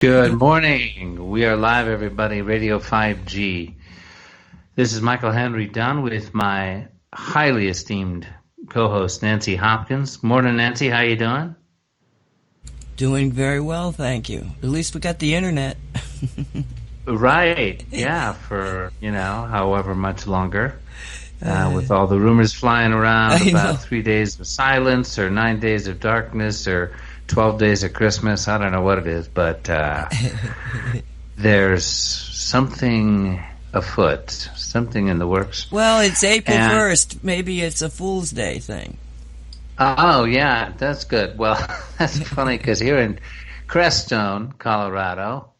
Good morning. We are live, everybody. Radio 5G. This is Michael Henry Dunn with my highly esteemed co-host Nancy Hopkins. Morning, Nancy. How you doing? Doing very well, thank you. At least we got the internet. Right. Yeah. For however much longer. With all the rumors flying around about 3 days of silence or 9 days of darkness or 12 days of Christmas. I don't know what it is, but there's something afoot, something in the works. Well, it's April 1st. Maybe it's a Fool's Day thing. Oh, yeah, that's good. Well, that's funny because here in Crestone, Colorado,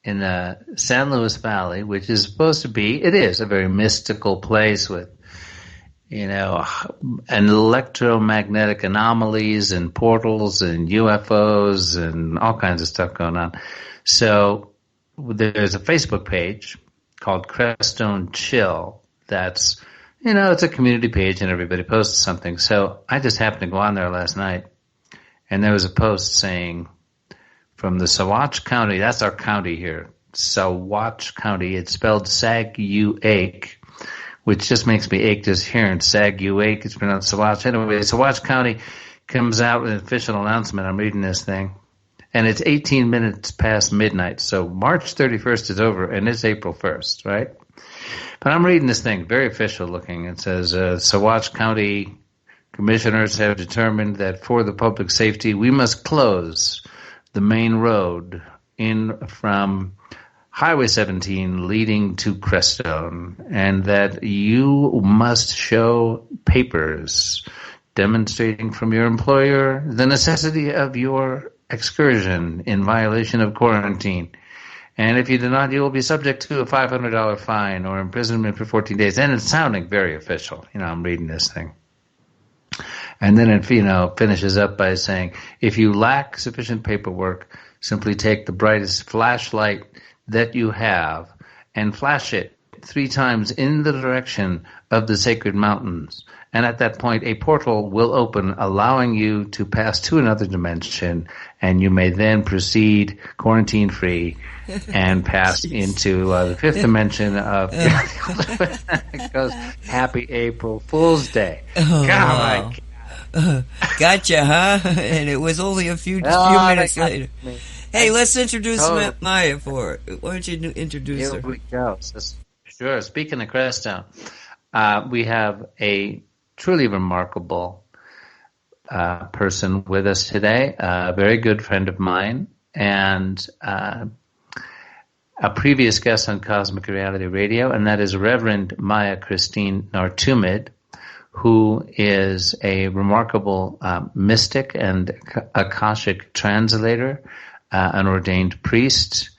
in the San Luis Valley, which is supposed to be, it is a very mystical place with and electromagnetic anomalies and portals and UFOs and all kinds of stuff going on. So there's a Facebook page called Crestone Chill. That's, it's a community page and everybody posts something. So I just happened to go on there last night and there was a post saying from the Saguache County, that's our county here, Saguache County, it's spelled Saguache, which just makes me ache just hearing Saguache. It's pronounced Saguache. Anyway, Saguache County comes out with an official announcement. I'm reading this thing, and it's 18 minutes past midnight. So March 31st is over, and it's April 1st, right? But I'm reading this thing, very official looking. It says, Saguache County commissioners have determined that for the public safety, we must close the main road in from Highway 17 leading to Crestone, and that you must show papers demonstrating from your employer the necessity of your excursion in violation of quarantine. And if you do not, you will be subject to a $500 fine or imprisonment for 14 days. And it's sounding very official. I'm reading this thing. And then it, finishes up by saying, if you lack sufficient paperwork, simply take the brightest flashlight that you have and flash it 3 times in the direction of the sacred mountains. And at that point, a portal will open, allowing you to pass to another dimension, and you may then proceed quarantine-free and pass into the 5th dimension of it goes, Happy April Fool's Day. Oh, God, wow. Gotcha, huh? And it was only a few minutes later. Hey, let's introduce Maia for it. Why don't you introduce her? Here we go. Sure. Speaking of Crestone, we have a truly remarkable person with us today, a very good friend of mine, and a previous guest on Cosmic Reality Radio, and that is Reverend Maia Chrystine Nartoomid, who is a remarkable mystic and Akashic translator, an ordained priest,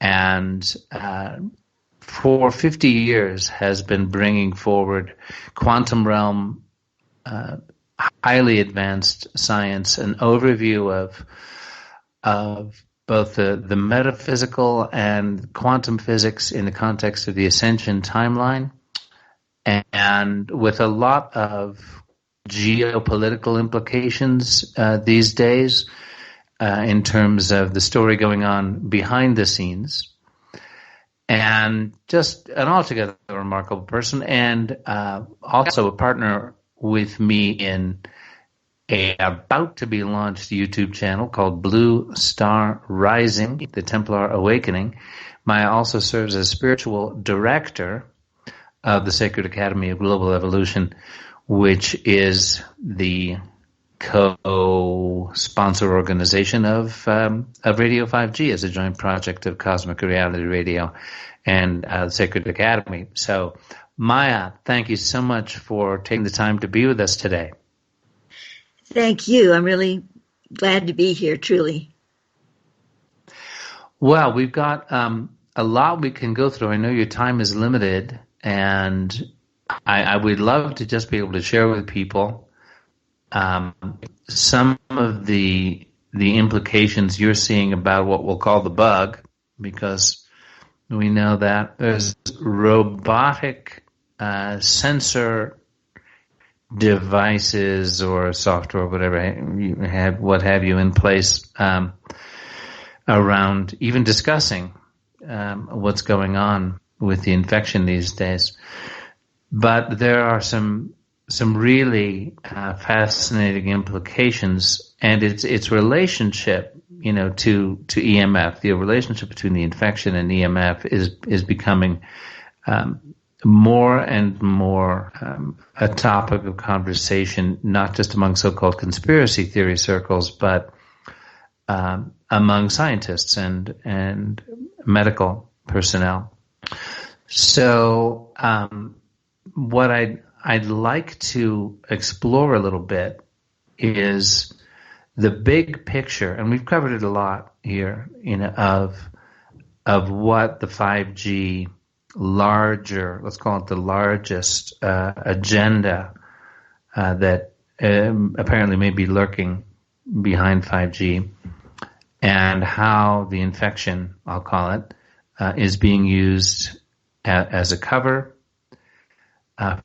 and for 50 years has been bringing forward quantum realm, highly advanced science, an overview of both the metaphysical and quantum physics in the context of the Ascension timeline, and with a lot of geopolitical implications these days, in terms of the story going on behind the scenes, and just an altogether remarkable person, and also a partner with me in a about-to-be-launched YouTube channel called Blue Star Rising, the Templar Awakening. Maya also serves as spiritual director of the Sacred Academy of Global Evolution, which is the co-sponsor organization of Radio 5G as a joint project of Cosmic Reality Radio and the Sacred Academy. So, Maya, thank you so much for taking the time to be with us today. Thank you. I'm really glad to be here, truly. Well, we've got a lot we can go through. I know your time is limited, and I would love to just be able to share with people some of the implications you're seeing about what we'll call the bug, because we know that there's robotic sensor devices or software, whatever you have, what have you, in place around even discussing what's going on with the infection these days. But there are some really fascinating implications, and its relationship, to EMF. The relationship between the infection and EMF is becoming more and more a topic of conversation, not just among so-called conspiracy theory circles, but among scientists and medical personnel. So what I'd like to explore a little bit is the big picture, and we've covered it a lot here, of what the 5G larger, let's call it the largest agenda that apparently may be lurking behind 5G, and how the infection, I'll call it, is being used as a cover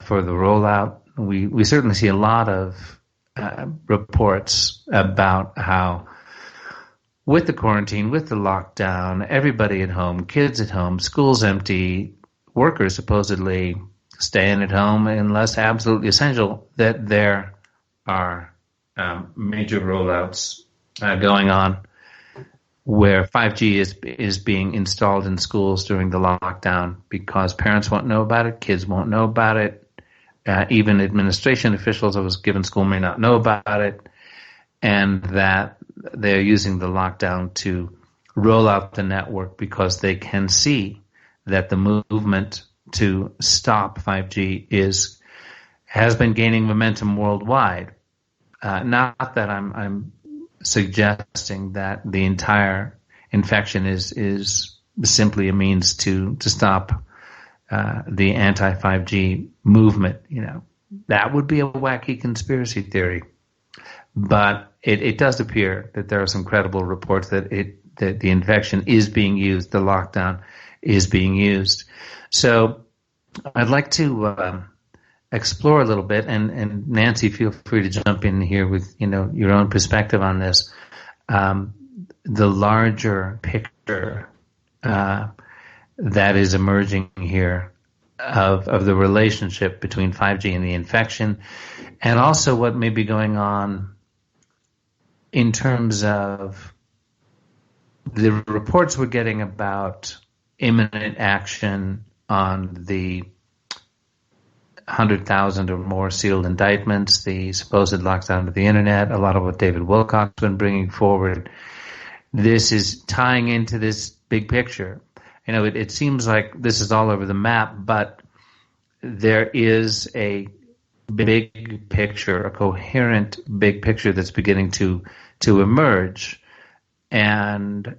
for the rollout. We certainly see a lot of reports about how, with the quarantine, with the lockdown, everybody at home, kids at home, schools empty, workers supposedly staying at home unless absolutely essential, that there are major rollouts going on where 5G is being installed in schools during the lockdown because parents won't know about it, kids won't know about it, even administration officials of a given school may not know about it, and that they're using the lockdown to roll out the network because they can see that the movement to stop 5G has been gaining momentum worldwide. Not that I'm suggesting that the entire infection is simply a means to stop the anti-5G movement. That would be a wacky conspiracy theory. But it does appear that there are some credible reports that the infection is being used, the lockdown is being used. So I'd like to explore a little bit, and Nancy, feel free to jump in here with your own perspective on this. The larger picture that is emerging here of the relationship between 5G and the infection, and also what may be going on in terms of the reports we're getting about imminent action on the 100,000 or more sealed indictments, the supposed lockdown of the internet, a lot of what David Wilcock's been bringing forward. This is tying into this big picture. It seems like this is all over the map, but there is a big picture, a coherent big picture that's beginning to emerge. And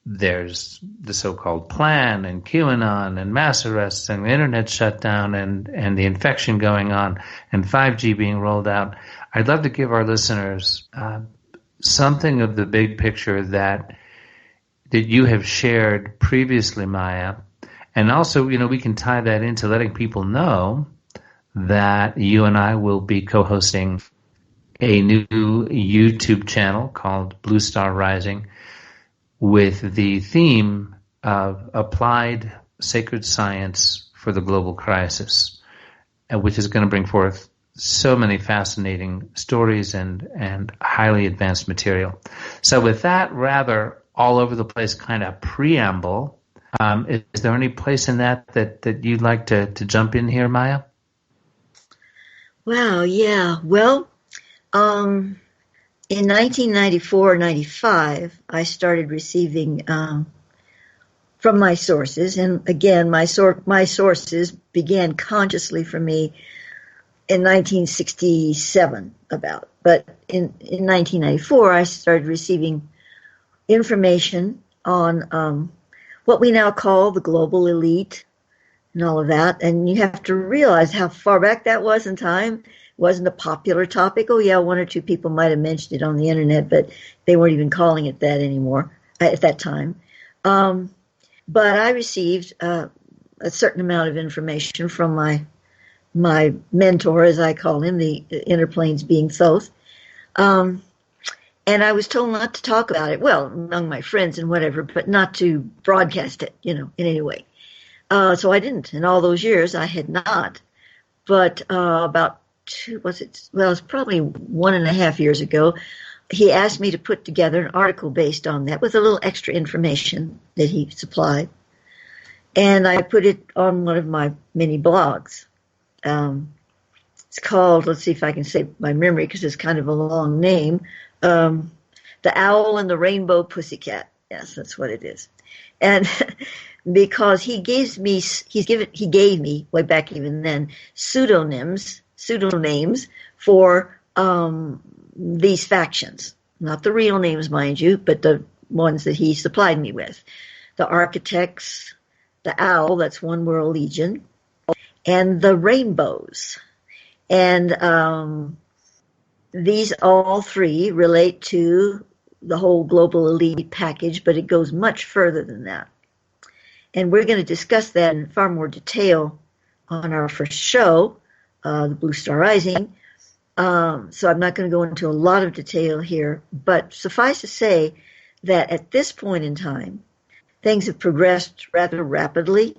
there's the so-called plan and QAnon and mass arrests and the internet shutdown and the infection going on and 5G being rolled out. I'd love to give our listeners something of the big picture that you have shared previously, Maia. And also, we can tie that into letting people know that you and I will be co-hosting a new YouTube channel called Blue Star Rising with the theme of applied sacred science for the global crisis, which is going to bring forth so many fascinating stories and highly advanced material. So with that rather all over the place kind of preamble, is there any place in that you'd like to jump in here, Maia? Wow, yeah. Well, in 1994-95, I started receiving from my sources, and again, my sources began consciously for me in 1967 about. But in 1994, I started receiving information on what we now call the global elite and all of that. And you have to realize how far back that was in time. It wasn't a popular topic. Oh, yeah, one or two people might have mentioned it on the internet, but they weren't even calling it that anymore at that time. But I received a certain amount of information from my mentor, as I call him, the inner planes being Thoth. And I was told not to talk about it, well, among my friends and whatever, but not to broadcast it, in any way. So I didn't. In all those years, I had not. But about it's probably 1.5 years ago, he asked me to put together an article based on that with a little extra information that he supplied. And I put it on one of my mini blogs. It's called, let's see if I can say my memory because it's kind of a long name, The Owl and the Rainbow Pussycat. Yes, that's what it is. And because he gave me way back even then pseudonames for these factions, not the real names, mind you, but the ones that he supplied me with. The Architects, the Owl, that's One World Legion, and the Rainbows. And these all three relate to the whole global elite package, but it goes much further than that. And we're going to discuss that in far more detail on our first show, the Blue Star Rising. So I'm not going to go into a lot of detail here, but suffice to say that at this point in time, things have progressed rather rapidly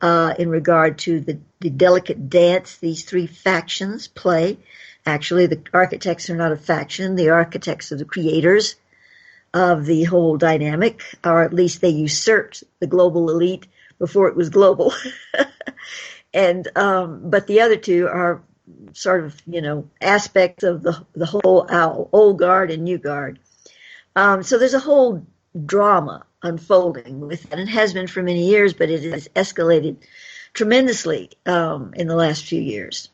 in regard to the delicate dance these three factions play. Actually, the Architects are not a faction. The Architects are the creators of the whole dynamic, or at least they usurped the global elite before it was global. And but the other two are sort of, aspects of the whole owl, old guard and new guard. So there's a whole drama unfolding with that, and has been for many years, but it has escalated tremendously in the last few years.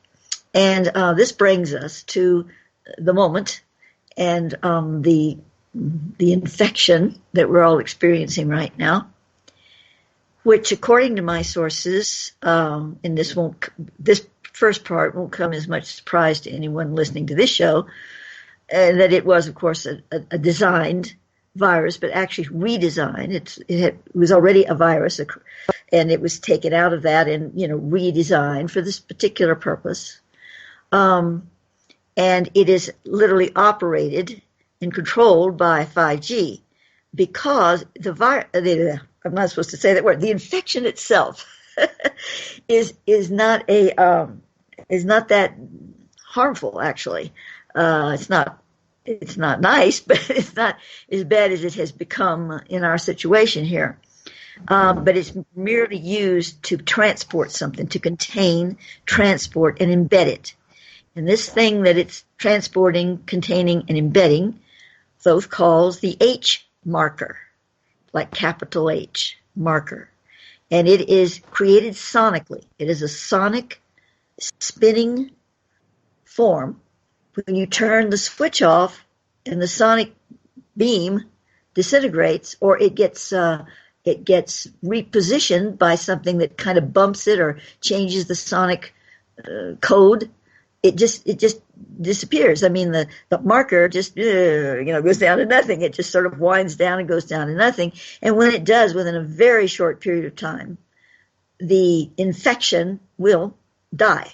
And this brings us to the moment and the infection that we're all experiencing right now, which, according to my sources, and this first part won't come as much surprise to anyone listening to this show, that it was, of course, a designed virus, but actually redesigned. It was already a virus, and it was taken out of that and redesigned for this particular purpose. And it is literally operated and controlled by 5G, because I'm not supposed to say that word. The infection itself is not that harmful. Actually, it's not nice, but it's not as bad as it has become in our situation here. But it's merely used to transport something, to contain, transport, and embed it. And this thing that it's transporting, containing, and embedding, Thoth calls the H marker, like capital H marker. And it is created sonically. It is a sonic spinning form. When you turn the switch off and the sonic beam disintegrates, or it gets repositioned by something that kind of bumps it or changes the sonic code, it just disappears. I mean, the marker just goes down to nothing. It just sort of winds down and goes down to nothing. And when it does, within a very short period of time, the infection will die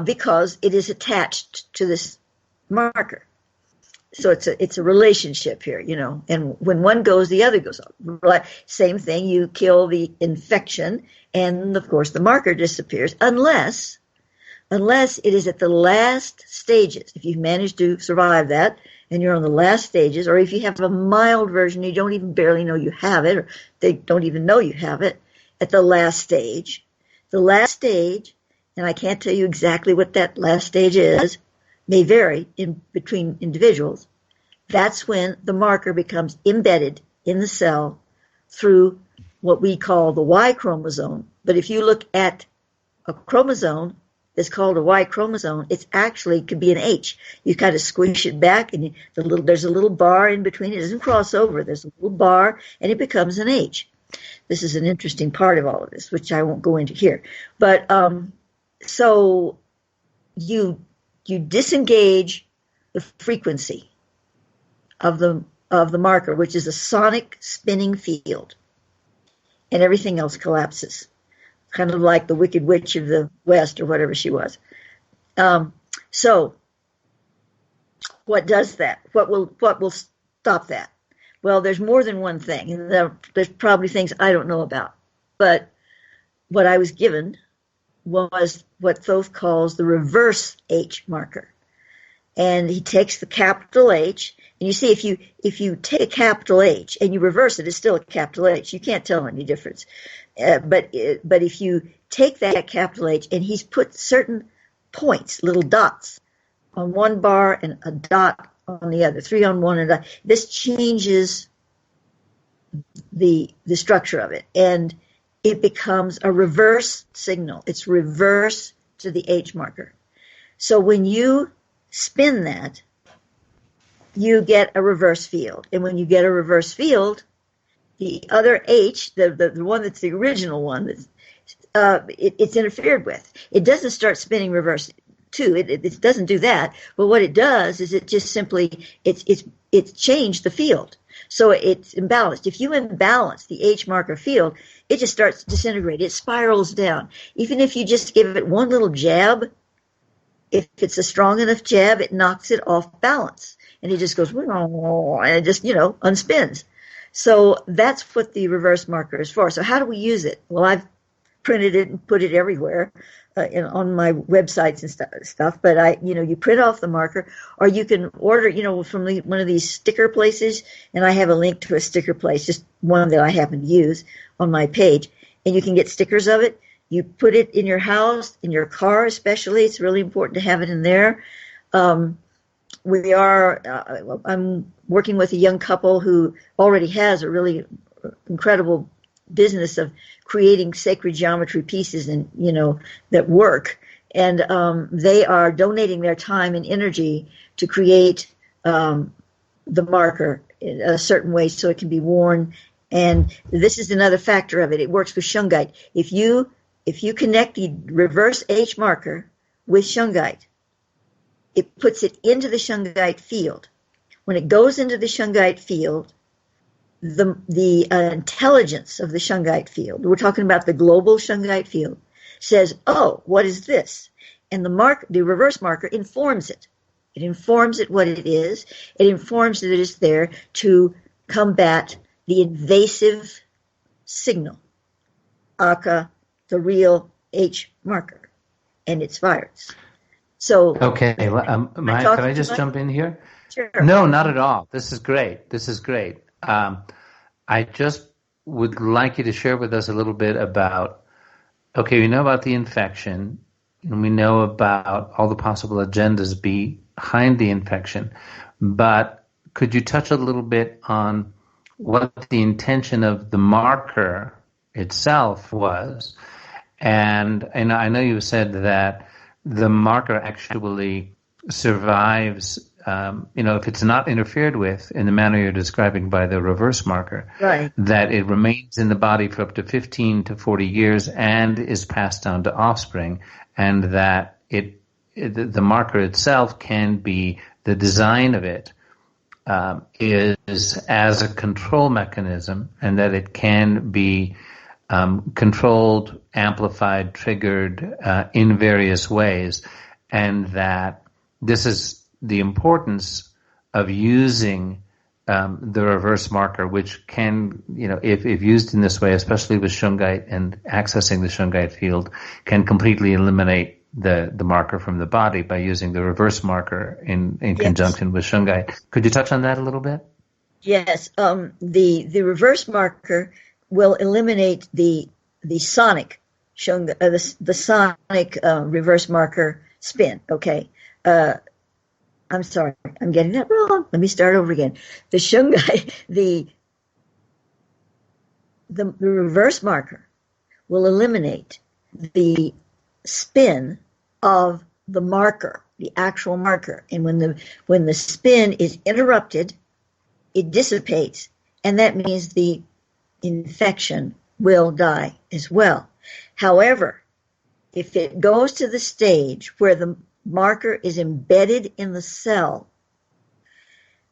because it is attached to this marker. So it's a relationship here, and when one goes, the other goes on. Same thing, you kill the infection, and of course the marker disappears, unless it is at the last stages. If you've managed to survive that, and you're on the last stages, or if you have a mild version, you don't even barely know you have it, or they don't even know you have it, at the last stage, and I can't tell you exactly what that last stage is, may vary in between individuals. That's when the marker becomes embedded in the cell through what we call the Y chromosome. But if you look at a chromosome that's called a Y chromosome, it's actually could be an H. You kind of squish it back, and there's a little bar in between. It doesn't cross over. There's a little bar, and it becomes an H. This is an interesting part of all of this, which I won't go into here. But so you disengage the frequency of the marker, which is a sonic spinning field, and everything else collapses, kind of like the Wicked Witch of the West or whatever she was. So what does that? What will stop that? Well, there's more than one thing, and there's probably things I don't know about. But what I was given was what Thoth calls the reverse H marker. And he takes the capital H, and you see if you take a capital H and you reverse it, it's still a capital H. You can't tell any difference. But if you take that capital H and he's put certain points, little dots, on one bar and a dot on the other, 3 on one and a dot, this changes the structure of it, and it becomes a reverse signal. It's reverse to the H marker. So when you spin that, you get a reverse field. And when you get a reverse field, the other H, the one that's the original one, it's interfered with. It doesn't start spinning reverse too. It doesn't do that. But what it does is it just simply, it's changed the field. So it's imbalanced. If you imbalance the H marker field, it just starts to disintegrate. It spirals down. Even if you just give it one little jab, if it's a strong enough jab, it knocks it off balance. And it just goes, and it just, unspins. So that's what the reverse marker is for. So how do we use it? Well, I've printed it and put it everywhere on my websites and stuff. But you print off the marker, or you can order, from one of these sticker places. And I have a link to a sticker place, just one that I happen to use on my page. And you can get stickers of it. You put it in your house, in your car especially. It's really important to have it in there. I'm working with a young couple who already has a really incredible business of creating sacred geometry pieces and, that work. And they are donating their time and energy to create the marker in a certain way so it can be worn. And this is another factor of it. It works with shungite. If you connect the reverse H marker with shungite, it puts it into the shungite field. When it goes into the shungite field, the intelligence of the shungite field, we're talking about the global shungite field, says, oh, what is this? And the reverse marker informs it. It informs it what it is. It informs that it is there to combat the invasive signal, aka the real H marker, and its virus. So, okay, Maia, can I just jump in here? Sure. No, not at all. This is great. I just would like you to share with us a little bit about, okay, we know about the infection, and we know about all the possible agendas behind the infection, but could you touch a little bit on what the intention of the marker itself was? And I know you said that the marker actually survives, if it's not interfered with in the manner you're describing by the reverse marker, right, that it remains in the body for up to 15 to 40 years and is passed down to offspring, and that the marker itself can be, the design of it is as a control mechanism, and that it can be controlled, amplified, triggered in various ways, and that this is the importance of using the reverse marker, which can, if used in this way, especially with shungite and accessing the shungite field, can completely eliminate the marker from the body by using the reverse marker in conjunction with shungite. Could you touch on that a little bit? Yes. The reverse marker will eliminate the sonic the sonic reverse marker spin. Okay. I'm sorry, I'm getting that wrong. Let me start over again. The shungite, the reverse marker will eliminate the spin of the marker, the actual marker. And when the spin is interrupted, it dissipates, and that means the infection will die as well. However, if it goes to the stage where the marker is embedded in the cell,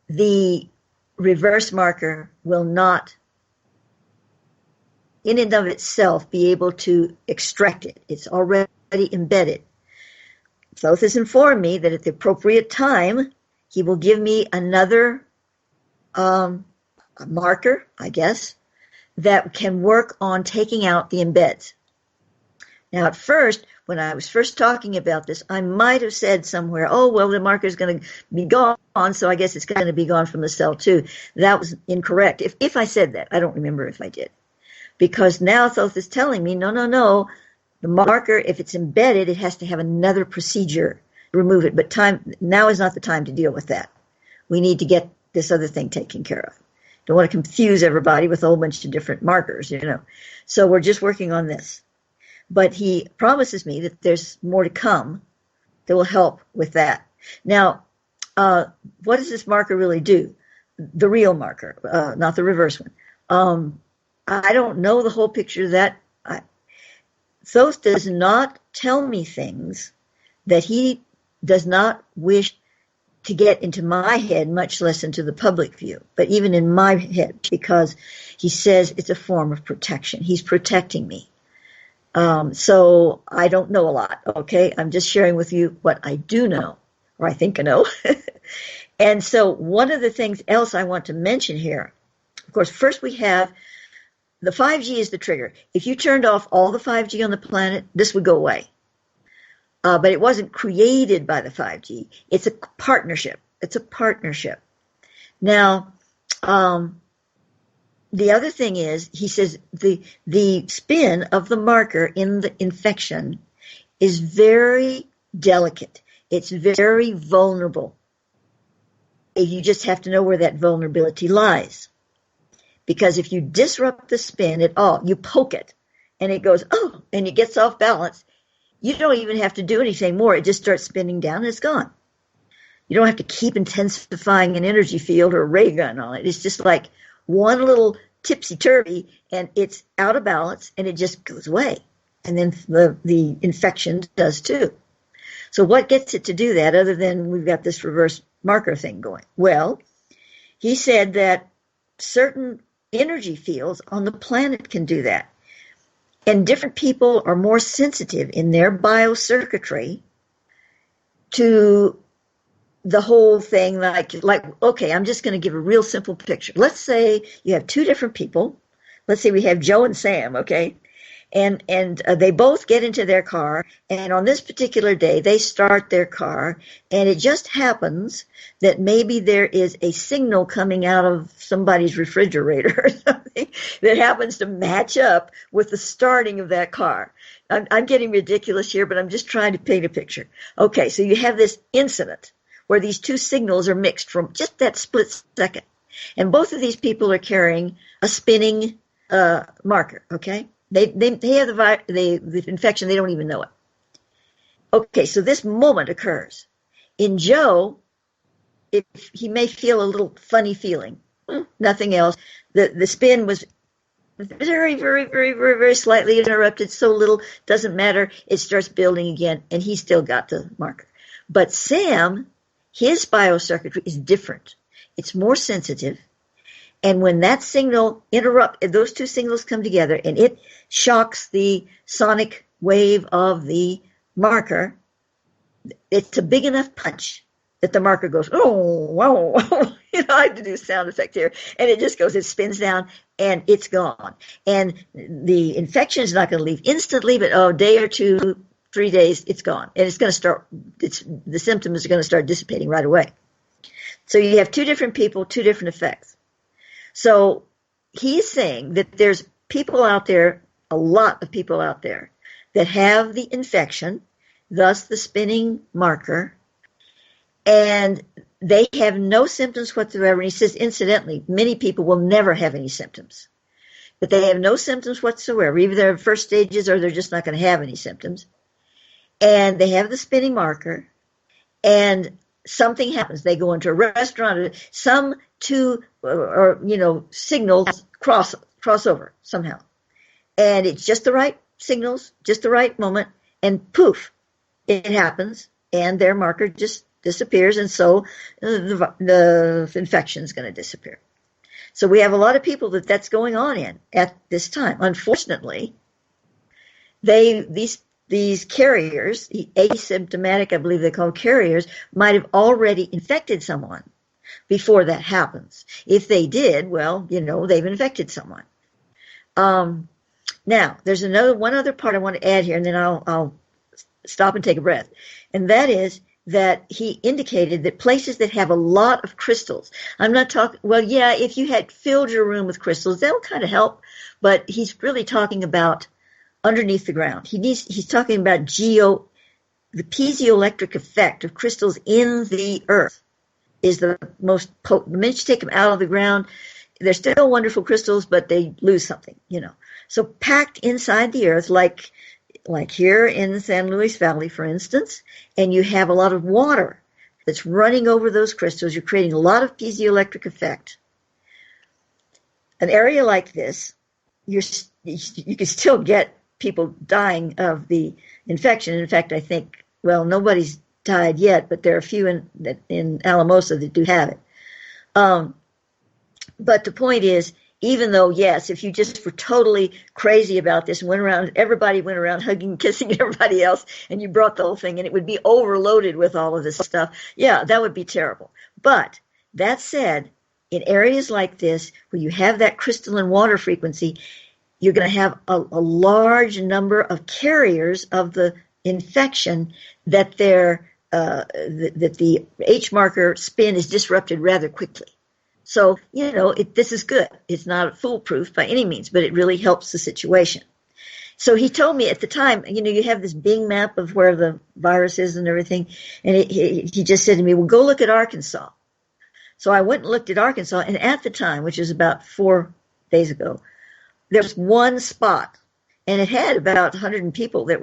the reverse marker will not, in and of itself, be able to extract it. It's already embedded. Thoth has informed me that at the appropriate time, he will give me another marker, I guess, that can work on taking out the embeds. Now, at first, when I was first talking about this, I might have said somewhere, oh, well, the marker is going to be gone, so I guess it's going to be gone from the cell too. That was incorrect. If I said that, I don't remember if I did. Because now Thoth is telling me, no, the marker, if it's embedded, it has to have another procedure to remove it. But now is not the time to deal with that. We need to get this other thing taken care of. Don't want to confuse everybody with a whole bunch of different markers, So we're just working on this. But he promises me that there's more to come that will help with that. Now, what does this marker really do? The real marker, not the reverse one. I don't know the whole picture of that. Thoth does not tell me things that he does not wish to get into my head, much less into the public view, but even in my head, because he says it's a form of protection. He's protecting me. So I don't know a lot, okay? I'm just sharing with you what I do know, or I think I know. And so one of the things else I want to mention here, of course, first we have the 5G is the trigger. If you turned off all the 5G on the planet, this would go away. But it wasn't created by the 5G. It's a partnership. It's a partnership. Now, the other thing is, he says the spin of the marker in the infection is very delicate. It's very vulnerable. You just have to know where that vulnerability lies. Because if you disrupt the spin at all, you poke it, and it goes, oh, and it gets off balance, you don't even have to do anything more. It just starts spinning down, and it's gone. You don't have to keep intensifying an energy field or a ray gun on it. It's just like one little tipsy-turvy, and it's out of balance, and it just goes away. And then the infection does too. So what gets it to do that, other than we've got this reverse marker thing going? Well, he said that certain energy fields on the planet can do that. And different people are more sensitive in their biocircuitry to the whole thing, like, okay, I'm just going to give a real simple picture. Let's say you have two different people. Let's say we have Joe and Sam, okay? And they both get into their car, and on this particular day, they start their car, and it just happens that maybe there is a signal coming out of somebody's refrigerator or something that happens to match up with the starting of that car. I'm getting ridiculous here, but I'm just trying to paint a picture. Okay, so you have this incident where these two signals are mixed from just that split second, and both of these people are carrying a spinning marker, okay? They have the infection, they don't even know it. Okay, so this moment occurs. In Joe, if he may feel a little funny feeling, nothing else. The spin was very, very, very, very, very slightly interrupted, so little, doesn't matter. It starts building again, and he's still got the marker. But Sam, his biocircuitry is different. It's more sensitive. And when that signal those two signals come together and it shocks the sonic wave of the marker, it's a big enough punch that the marker goes, oh, wow. I have to do a sound effect here. And it just goes, it spins down and it's gone. And the infection is not going to leave instantly, but a day or 2, 3 days, it's gone. And it's going to start, the symptoms are going to start dissipating right away. So you have two different people, two different effects. So he's saying that there's people out there, a lot of people out there, that have the infection, thus the spinning marker, and they have no symptoms whatsoever. And he says, incidentally, many people will never have any symptoms. But they have no symptoms whatsoever. Either they're in first stages or they're just not going to have any symptoms. And they have the spinning marker, and something happens. They go into a restaurant, some two signals cross over somehow. And it's just the right signals, just the right moment, and poof, it happens, and their marker just disappears, and so the infection is going to disappear. So we have a lot of people that's going on in at this time. Unfortunately, these these carriers, the asymptomatic, I believe they're called carriers, might have already infected someone before that happens. If they did, well, they've infected someone. Now, there's one other part I want to add here, and then I'll stop and take a breath. And that is that he indicated that places that have a lot of crystals, I'm not talking, well, yeah, if you had filled your room with crystals, that would kind of help, but he's really talking about underneath the ground. He's talking about the piezoelectric effect of crystals in the earth is the most potent. The minute you take them out of the ground, they're still wonderful crystals, but they lose something, So packed inside the earth, like here in the San Luis Valley, for instance, and you have a lot of water that's running over those crystals, you're creating a lot of piezoelectric effect. An area like this, you can still get people dying of the infection. In fact, I think, well, nobody's died yet, but there are a few in Alamosa that do have it. But the point is, even though, yes, if you just were totally crazy about this and everybody went around hugging, kissing everybody else, and you brought the whole thing, and it would be overloaded with all of this stuff, yeah, that would be terrible. But that said, in areas like this, where you have that crystalline water frequency, you're going to have a large number of carriers of the infection that the H marker spin is disrupted rather quickly. So, this is good. It's not foolproof by any means, but it really helps the situation. So he told me at the time, you have this Bing map of where the virus is and everything, and he just said to me, well, go look at Arkansas. So I went and looked at Arkansas, and at the time, which is about 4 days ago, there was one spot, and it had about 100 people that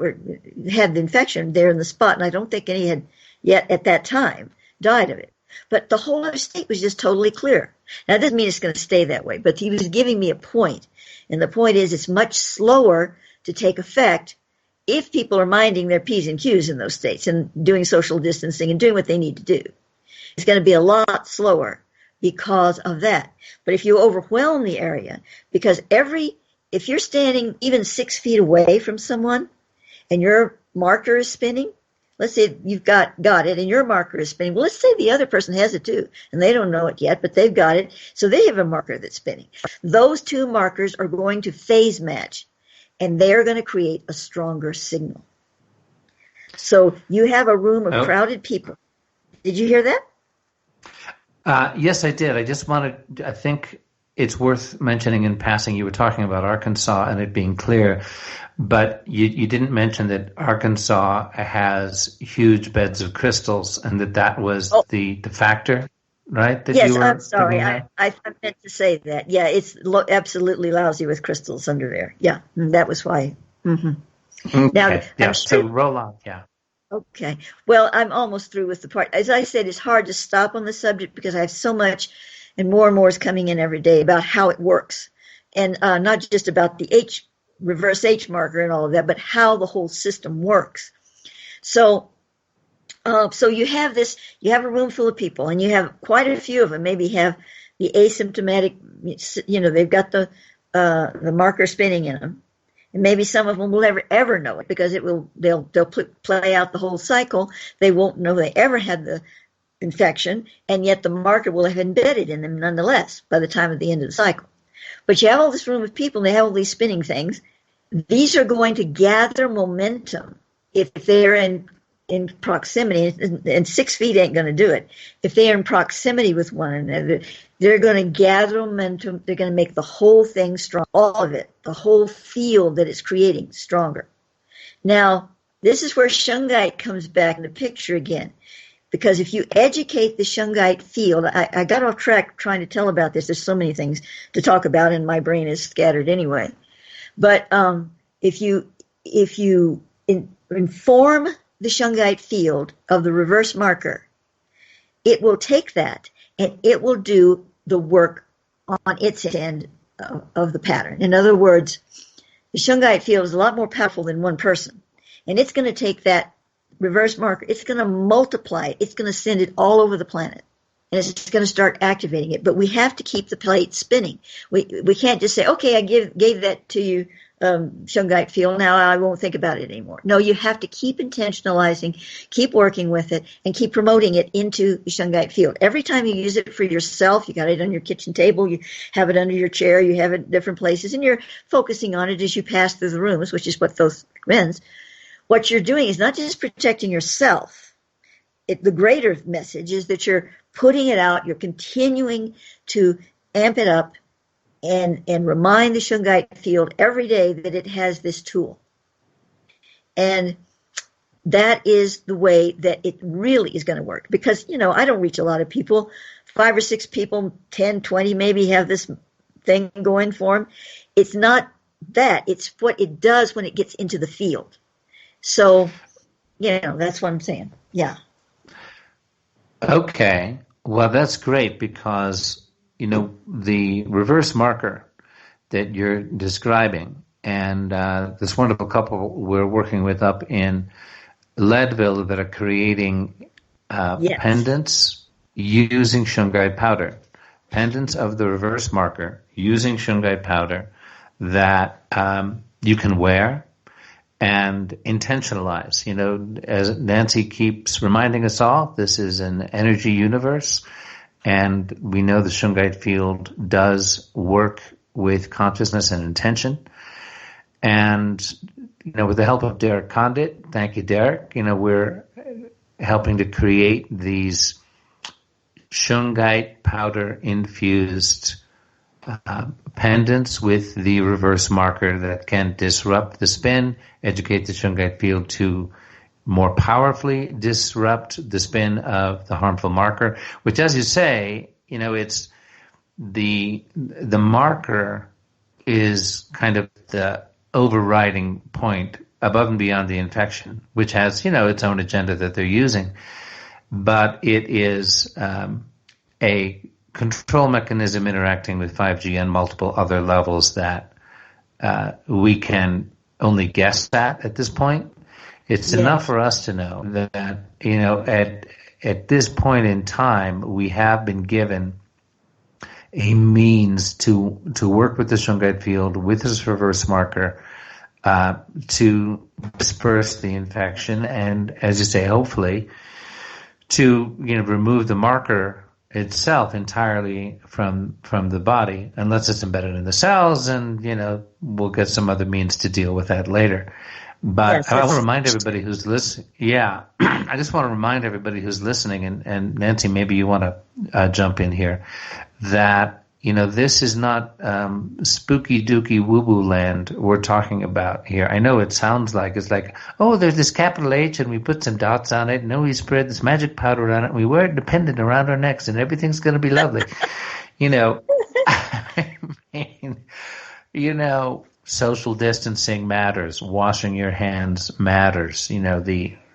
had the infection there in the spot, and I don't think any had yet at that time died of it. But the whole other state was just totally clear. Now, it doesn't mean it's going to stay that way, but he was giving me a point. And the point is it's much slower to take effect if people are minding their P's and Q's in those states and doing social distancing and doing what they need to do. It's going to be a lot slower because of that. But if you overwhelm the area, because if you're standing even 6 feet away from someone and your marker is spinning, let's say you've got it and your marker is spinning. Well, let's say the other person has it too, and they don't know it yet, but they've got it. So they have a marker that's spinning. Those two markers are going to phase match, and they're going to create a stronger signal. So you have a room of crowded people. Did you hear that? Yes, I did. I think it's worth mentioning in passing, you were talking about Arkansas and it being clear, but you didn't mention that Arkansas has huge beds of crystals and that was the factor, right? Yes, I'm sorry. I meant to say that. Yeah, it's absolutely lousy with crystals under there. Yeah, that was why. Mm-hmm. Okay. Now, yeah, so roll on, yeah. Okay. Well, I'm almost through with the part. As I said, it's hard to stop on the subject because I have so much and more is coming in every day about how it works. And not just about the reverse H marker and all of that, but how the whole system works. So you have a room full of people and you have quite a few of them maybe have the asymptomatic, they've got the marker spinning in them. And maybe some of them will never ever know it because they'll play out the whole cycle. They won't know they ever had the infection, and yet the marker will have embedded in them nonetheless by the time of the end of the cycle. But you have all this room of people, and they have all these spinning things. These are going to gather momentum if they're in proximity, and 6 feet ain't going to do it. If they're in proximity with one another, they're going to gather momentum. They're going to make the whole thing strong, all of it, the whole field that it's creating stronger. Now, this is where shungite comes back in the picture again. Because if you educate the shungite field, I got off track trying to tell about this. There's so many things to talk about, and my brain is scattered anyway. But if you inform the shungite field of the reverse marker, it will take that and it will do the work on its end of the pattern. In other words, the shungite field is a lot more powerful than one person, and it's going to take that reverse marker, it's going to multiply it, it's going to send it all over the planet, and it's going to start activating it. But we have to keep the plate spinning. We can't just say, okay, I gave that to you shungite field. Now I won't think about it anymore. No, you have to keep intentionalizing, keep working with it, and keep promoting it into the shungite field. Every time you use it for yourself, you got it on your kitchen table, you have it under your chair, you have it in different places, and you're focusing on it as you pass through the rooms, which is what Thoth recommends. What you're doing is not just protecting yourself. The greater message is that you're putting it out, you're continuing to amp it up, and remind the shungite field every day that it has this tool. And that is the way that it really is going to work. Because, I don't reach a lot of people. 5 or 6 people, 10, 20 maybe have this thing going for them. It's not that. It's what it does when it gets into the field. So, that's what I'm saying. Yeah. Okay. Well, that's great because the reverse marker that you're describing, and this wonderful couple we're working with up in Leadville that are creating pendants using shungite powder, pendants of the reverse marker using shungite powder that you can wear and intentionalize. As Nancy keeps reminding us all, this is an energy universe. And we know the shungite field does work with consciousness and intention. And, with the help of Derek Condit, thank you, Derek, we're helping to create these shungite powder infused pendants with the reverse marker that can disrupt the spin, educate the shungite field to more powerfully disrupt the spin of the harmful marker, which, as you say, it's the marker is kind of the overriding point above and beyond the infection, which has, its own agenda that they're using. But it is a control mechanism interacting with 5G and multiple other levels that we can only guess at this point. It's enough for us to know that, at this point in time, we have been given a means to work with the shungite field with this reverse marker to disperse the infection and, as you say, hopefully to remove the marker itself entirely from the body, unless it's embedded in the cells, and we'll get some other means to deal with that later. But I want to remind everybody who's listening. Yeah, I just want to remind everybody who's listening, and Nancy, maybe you want to jump in here, that this is not spooky dooky woo woo land we're talking about here. I know it sounds like it's like, oh, there's this capital H and we put some dots on it, and we spread this magic powder on it, and we wear it dependent around our necks, and everything's going to be lovely. I mean, social distancing matters. Washing your hands matters.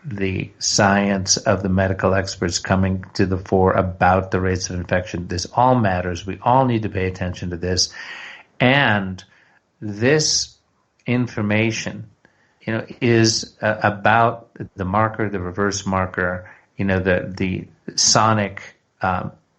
The science of the medical experts coming to the fore about the rates of infection. This all matters. We all need to pay attention to this. And this information, is about the marker, the reverse marker, the sonic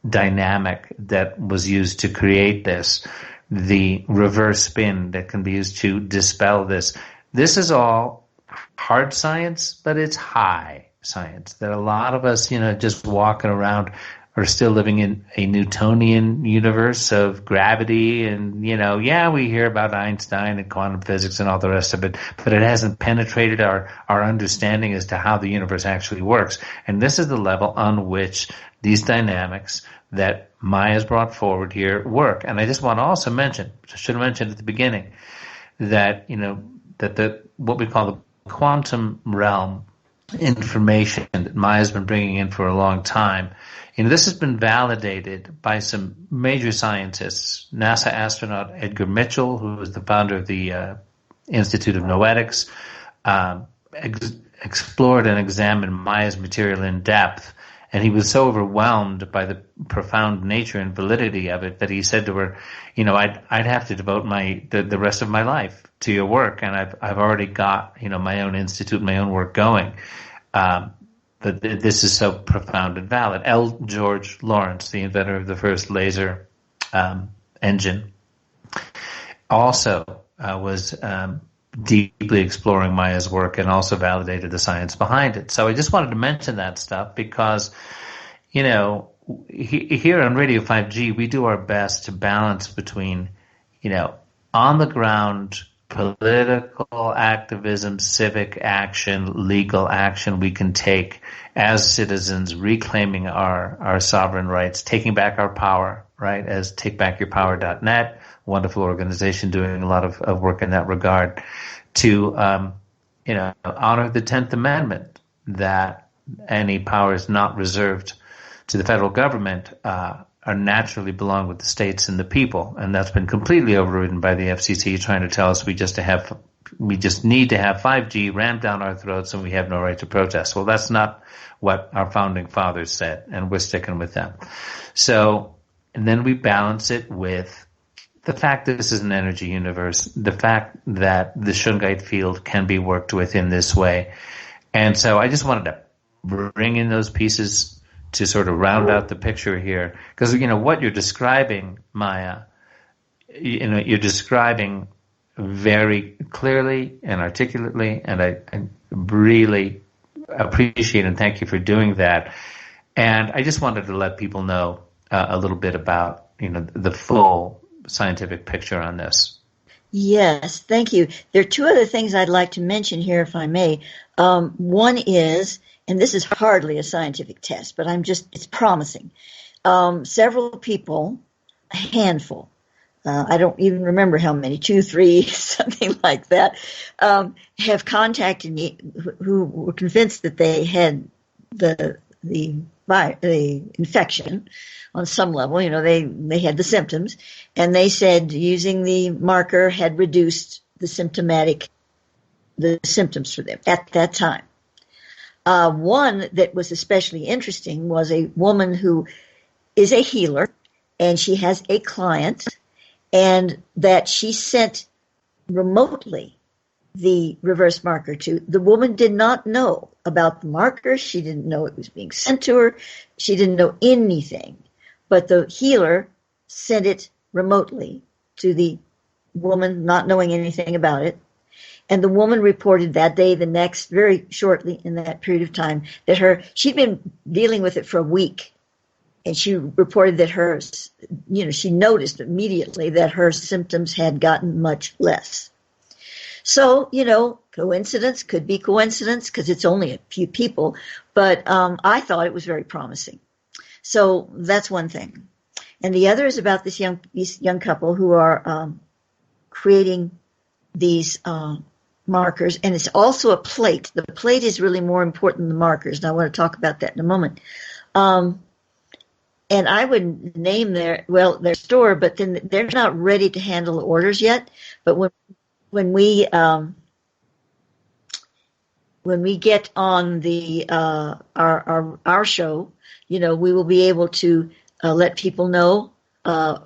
dynamic that was used to create this, the reverse spin that can be used to dispel this. This is all hard science, but it's high science that a lot of us, just walking around are still living in a Newtonian universe of gravity. And, we hear about Einstein and quantum physics and all the rest of it, but it hasn't penetrated our understanding as to how the universe actually works. And this is the level on which these dynamics that Maia's brought forward here work. And I just want to also mention, which I should have mentioned at the beginning, that, that what we call the quantum realm information that Maia's been bringing in for a long time, this has been validated by some major scientists. NASA astronaut Edgar Mitchell, who was the founder of the Institute of Noetics, explored and examined Maia's material in depth. And he was so overwhelmed by the profound nature and validity of it that he said to her, I'd have to devote the rest of my life to your work, and I've already got my own institute, my own work going. But this is so profound and valid. L. George Lawrence, the inventor of the first laser engine, also was deeply exploring Maia's work and also validated the science behind it. So I just wanted to mention that stuff because, here on Radio 5G, we do our best to balance between, on the ground political activism, civic action, legal action we can take as citizens, reclaiming our sovereign rights, taking back our power, right, as takebackyourpower.net, wonderful organization doing a lot of work in that regard, to honor the 10th Amendment, that any powers not reserved to the federal government are naturally belong with the states and the people, and that's been completely overridden by the FCC trying to tell us we just need to have 5G rammed down our throats and we have no right to protest. Well, that's not what our founding fathers said, and we're sticking with them. So, and then we balance it with the fact that this is an energy universe, the fact that the Shungite field can be worked with in this way. And so I just wanted to bring in those pieces to sort of round out the picture here. Because, what you're describing, Maia, you're describing very clearly and articulately, and I really appreciate and thank you for doing that. And I just wanted to let people know a little bit about, the full scientific picture on this. Yes, thank you. There are two other things I'd like to mention here, if I may. One is, and this is hardly a scientific test, but it's promising. Several people, a handful, I don't even remember how many, 2, 3, something like that, have contacted me who were convinced that they had the infection on some level. They had the symptoms, and they said using the marker had reduced the symptoms for them at that time. One that was especially interesting was a woman who is a healer, and she has a client, and that she sent remotely the reverse marker to. The woman did not know about the marker. She didn't know it was being sent to her. She didn't know anything. But the healer sent it remotely to the woman, not knowing anything about it. And the woman reported that day, the next, very shortly in that period of time, that she'd been dealing with it for a week. And she reported that she noticed immediately that her symptoms had gotten much less. So, coincidence, could be coincidence because it's only a few people, but I thought it was very promising. So that's one thing. And the other is about this young couple who are creating these markers, and it's also a plate. The plate is really more important than the markers, and I want to talk about that in a moment. And I would name their store, but then they're not ready to handle orders yet. But when we get on the our show, we will be able to let people know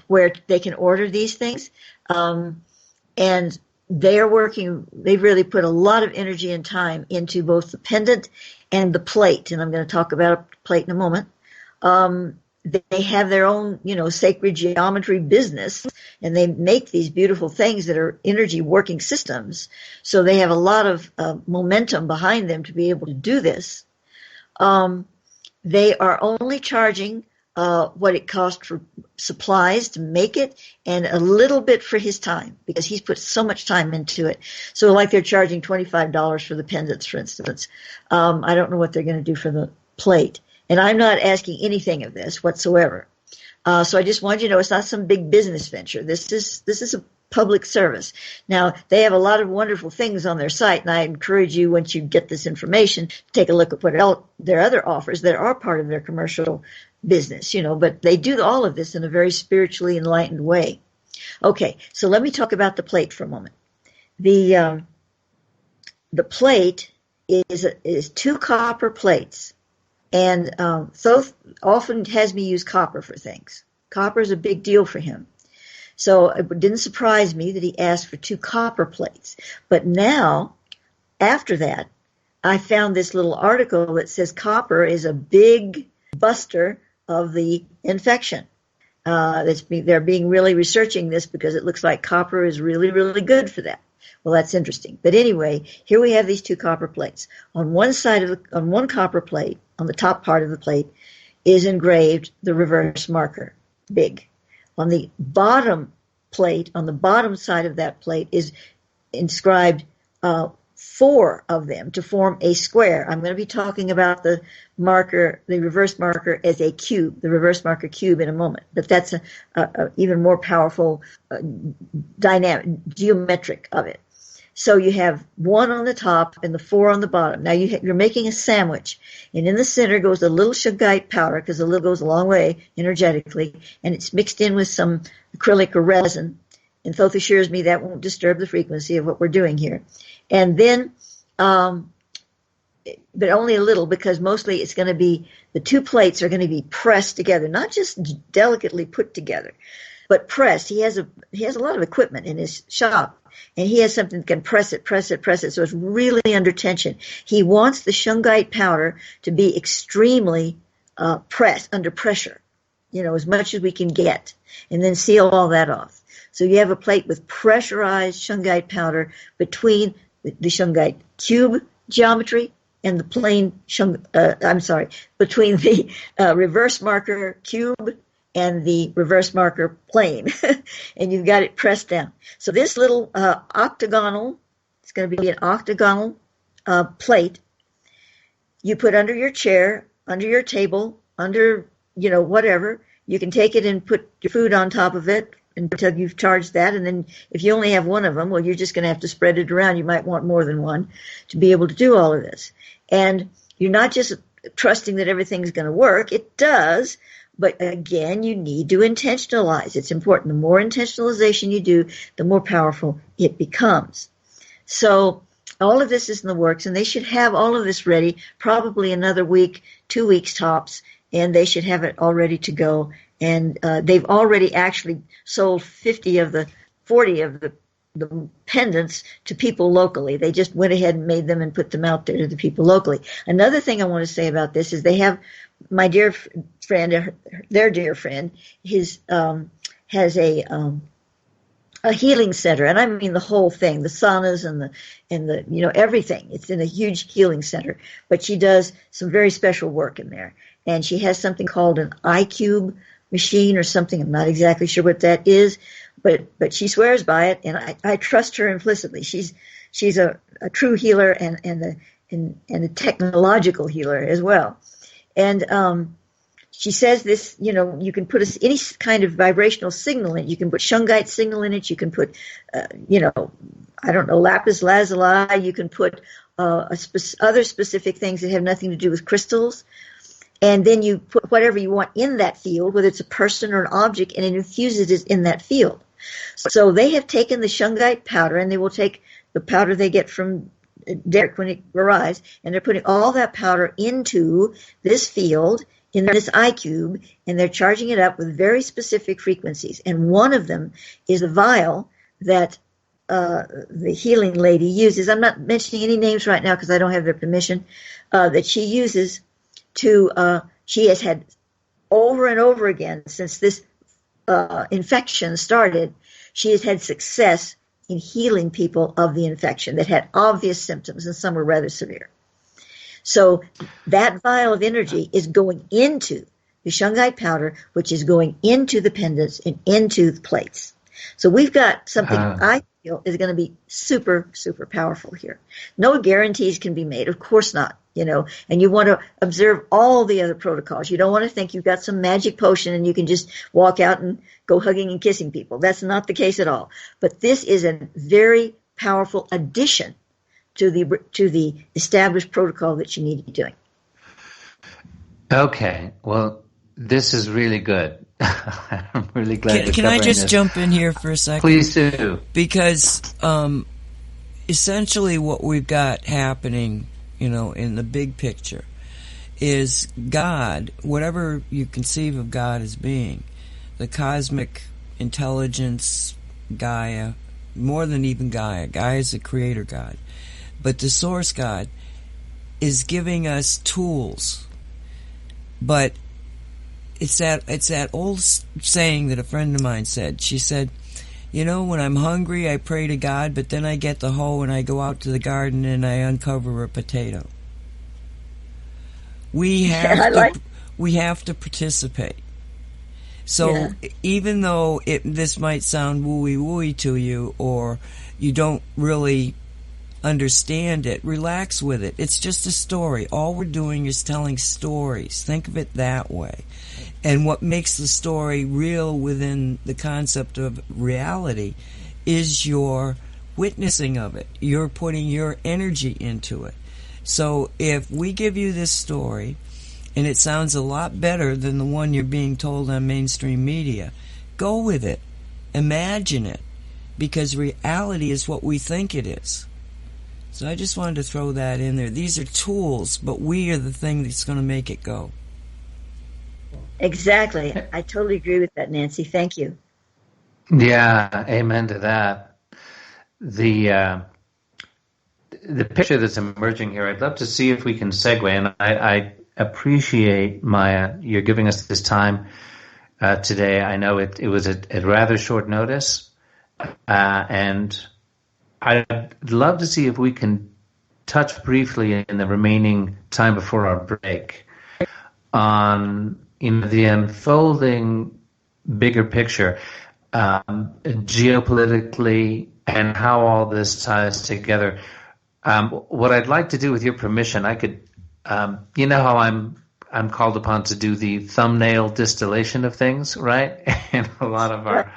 where they can order these things. And they're working. They've really put a lot of energy and time into both the pendant and the plate. And I'm going to talk about a plate in a moment. They have their own, sacred geometry business, and they make these beautiful things that are energy working systems. So they have a lot of momentum behind them to be able to do this. They are only charging what it cost for supplies to make it, and a little bit for his time, because he's put so much time into it. So like they're charging $25 for the pendants, for instance. I don't know what they're going to do for the plate. And I'm not asking anything of this whatsoever. So I just want you to know it's not some big business venture. This is a public service. Now, they have a lot of wonderful things on their site, and I encourage you, once you get this information, to take a look at what their other offers that are part of their commercial business, but they do all of this in a very spiritually enlightened way. Okay, so let me talk about the plate for a moment. The plate is 2 copper plates. And Thoth often has me use copper for things. Copper is a big deal for him. So it didn't surprise me that he asked for 2 copper plates. But now, after that, I found this little article that says copper is a big buster of the infection. They're being really researching this because it looks like copper is really, really good for that. Well, that's interesting. But anyway, here we have these two copper plates. On one copper plate, on the top part of the plate, is engraved the reverse marker, big. On the bottom plate, on the bottom side of that plate, is inscribed 4 of them to form a square. I'm going to be talking about the reverse marker as a cube, the reverse marker cube in a moment. But that's a even more powerful dynamic, geometric of it. So you have 1 on the top and the 4 on the bottom. Now you're making a sandwich, and in the center goes a little shungite powder, because a little goes a long way energetically, and it's mixed in with some acrylic or resin. And Thoth assures me that won't disturb the frequency of what we're doing here. And then, but only a little, because mostly it's going to be, the two plates are going to be pressed together, not just delicately put together, but pressed. He has a lot of equipment in his shop, and he has something that can press it, so it's really under tension. He wants the shungite powder to be extremely pressed, under pressure, as much as we can get, and then seal all that off. So you have a plate with pressurized shungite powder between the shungite cube geometry and the plain between the reverse marker cube and the reverse marker plane, and you've got it pressed down. So this little octagonal, it's going to be an octagonal plate, you put under your chair, under your table, under, whatever. You can take it and put your food on top of it until you've charged that, and then if you only have one of them, well, you're just going to have to spread it around. You might want more than one to be able to do all of this. And you're not just trusting that everything's going to work. It does. But again, you need to intentionalize. It's important. The more intentionalization you do, the more powerful it becomes. So all of this is in the works, and they should have all of this ready probably another week, 2 weeks tops, and they should have it all ready to go. And they've already actually sold 40 of the pendants to people locally. They just went ahead and made them and put them out there to the people locally. Another thing I want to say about this is they have, my dear friend, their dear friend, has a healing center, and I mean the whole thing, the saunas and the everything. It's in a huge healing center, but she does some very special work in there, and she has something called an iCube machine or something. I'm not exactly sure what that is, but she swears by it, and I trust her implicitly. She's a true healer and a technological healer as well. And she says this, you can put any kind of vibrational signal in it. You can put shungite signal in it. You can put, lapis lazuli. You can put other specific things that have nothing to do with crystals. And then you put whatever you want in that field, whether it's a person or an object, and it infuses it in that field. So they have taken the shungite powder, and they will take the powder they get from Derek when it arrives, and they're putting all that powder into this field, in this iCube, and they're charging it up with very specific frequencies. And one of them is the vial that the healing lady uses. I'm not mentioning any names right now because I don't have their permission, that she uses to, she has had over and over again since this infection started, she has had success in healing people of the infection that had obvious symptoms, and some were rather severe. So that vial of energy is going into the shungite powder, which is going into the pendants and into the plates. So we've got something I feel is going to be super, super powerful here. No guarantees can be made. Of course not, and you want to observe all the other protocols. You don't want to think you've got some magic potion and you can just walk out and go hugging and kissing people. That's not the case at all. But this is a very powerful addition to the established protocol that you need to be doing. Okay. Well, this is really good. I'm really glad. Can I just jump in here for a second? Please do. Because essentially what we've got happening, in the big picture, is God, whatever you conceive of God as being, the cosmic intelligence, Gaia, more than even Gaia. Gaia is the creator God. But the source God is giving us tools. But it's that old saying that a friend of mine said. She said, you know, when I'm hungry, I pray to God, but then I get the hoe and I go out to the garden and I uncover a potato. We have to participate. So even though this might sound wooey-wooey to you, or you don't really understand it, relax with it. It's just a story. All we're doing is telling stories. Think of it that way. And what makes the story real within the concept of reality is your witnessing of it. You're putting your energy into it. So if we give you this story, and it sounds a lot better than the one you're being told on mainstream media, go with it. Imagine it. Because reality is what we think it is. So I just wanted to throw that in there. These are tools, but we are the thing that's going to make it go. Exactly. I totally agree with that, Nancy. Thank you. Yeah, amen to that. The picture that's emerging here, I'd love to see if we can segue, and I appreciate, Maia, you're giving us this time today. I know it was at rather short notice, and I'd love to see if we can touch briefly in the remaining time before our break on the unfolding bigger picture, geopolitically, and how all this ties together. What I'd like to do, with your permission, I could, you know how I'm called upon to do the thumbnail distillation of things, right? And a lot of our...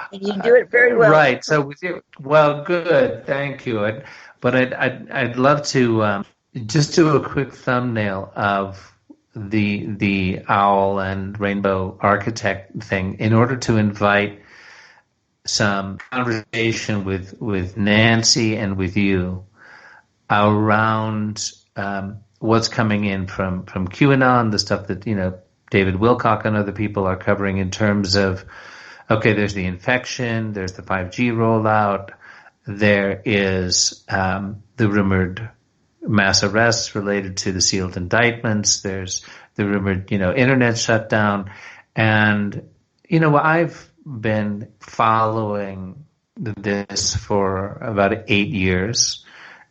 And you do it very well. Right. So with you, well, good. Thank you. But I'd love to just do a quick thumbnail of the owl and rainbow architect thing in order to invite some conversation with Nancy and with you around what's coming in from QAnon, the stuff that David Wilcock and other people are covering in terms of, okay, there's the infection, there's the 5G rollout, there is the rumored mass arrests related to the sealed indictments, there's the rumored, internet shutdown. And, I've been following this for about 8 years.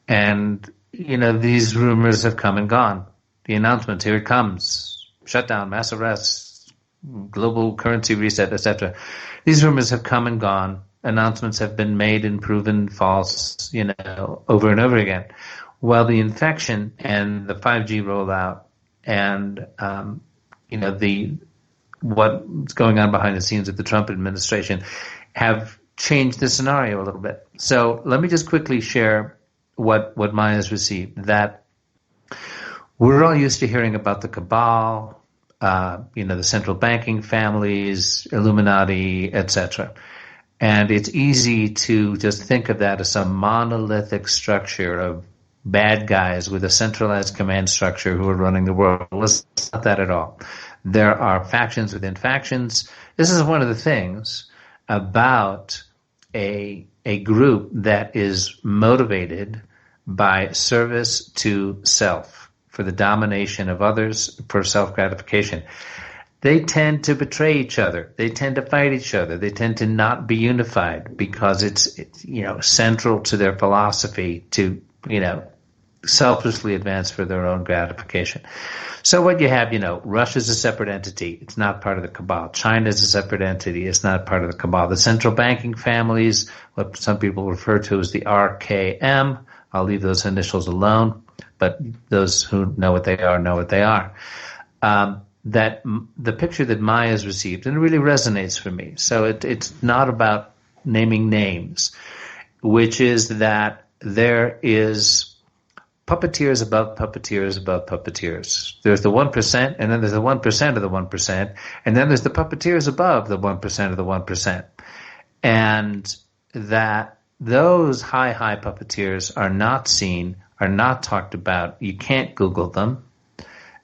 And, these rumors have come and gone. The announcements, here it comes, shutdown, mass arrests, global currency reset, etc. These rumors have come and gone. Announcements have been made and proven false, over and over again. Well, the infection and the 5G rollout and, what's going on behind the scenes of the Trump administration have changed the scenario a little bit. So let me just quickly share what Maia's received. That we're all used to hearing about the cabal, the central banking families, Illuminati, etc. And it's easy to just think of that as some monolithic structure of bad guys with a centralized command structure who are running the world. It's not that at all. There are factions within factions. This is one of the things about a group that is motivated by service to self, for the domination of others, for self-gratification. They tend to betray each other. They tend to fight each other. They tend to not be unified because it's central to their philosophy to, selflessly advance for their own gratification. So what you have, Russia's a separate entity. It's not part of the cabal. China's a separate entity. It's not part of the cabal. The central banking families, what some people refer to as the RKM, I'll leave those initials alone, but those who know what they are know what they are. That the picture that Maia's received, and it really resonates for me. So it's not about naming names, which is that there is puppeteers above puppeteers above puppeteers. There's the 1%, and then there's the 1% of the 1%, and then there's the puppeteers above the 1% of the 1%. And that those high puppeteers are not seen, are not talked about. You can't Google them.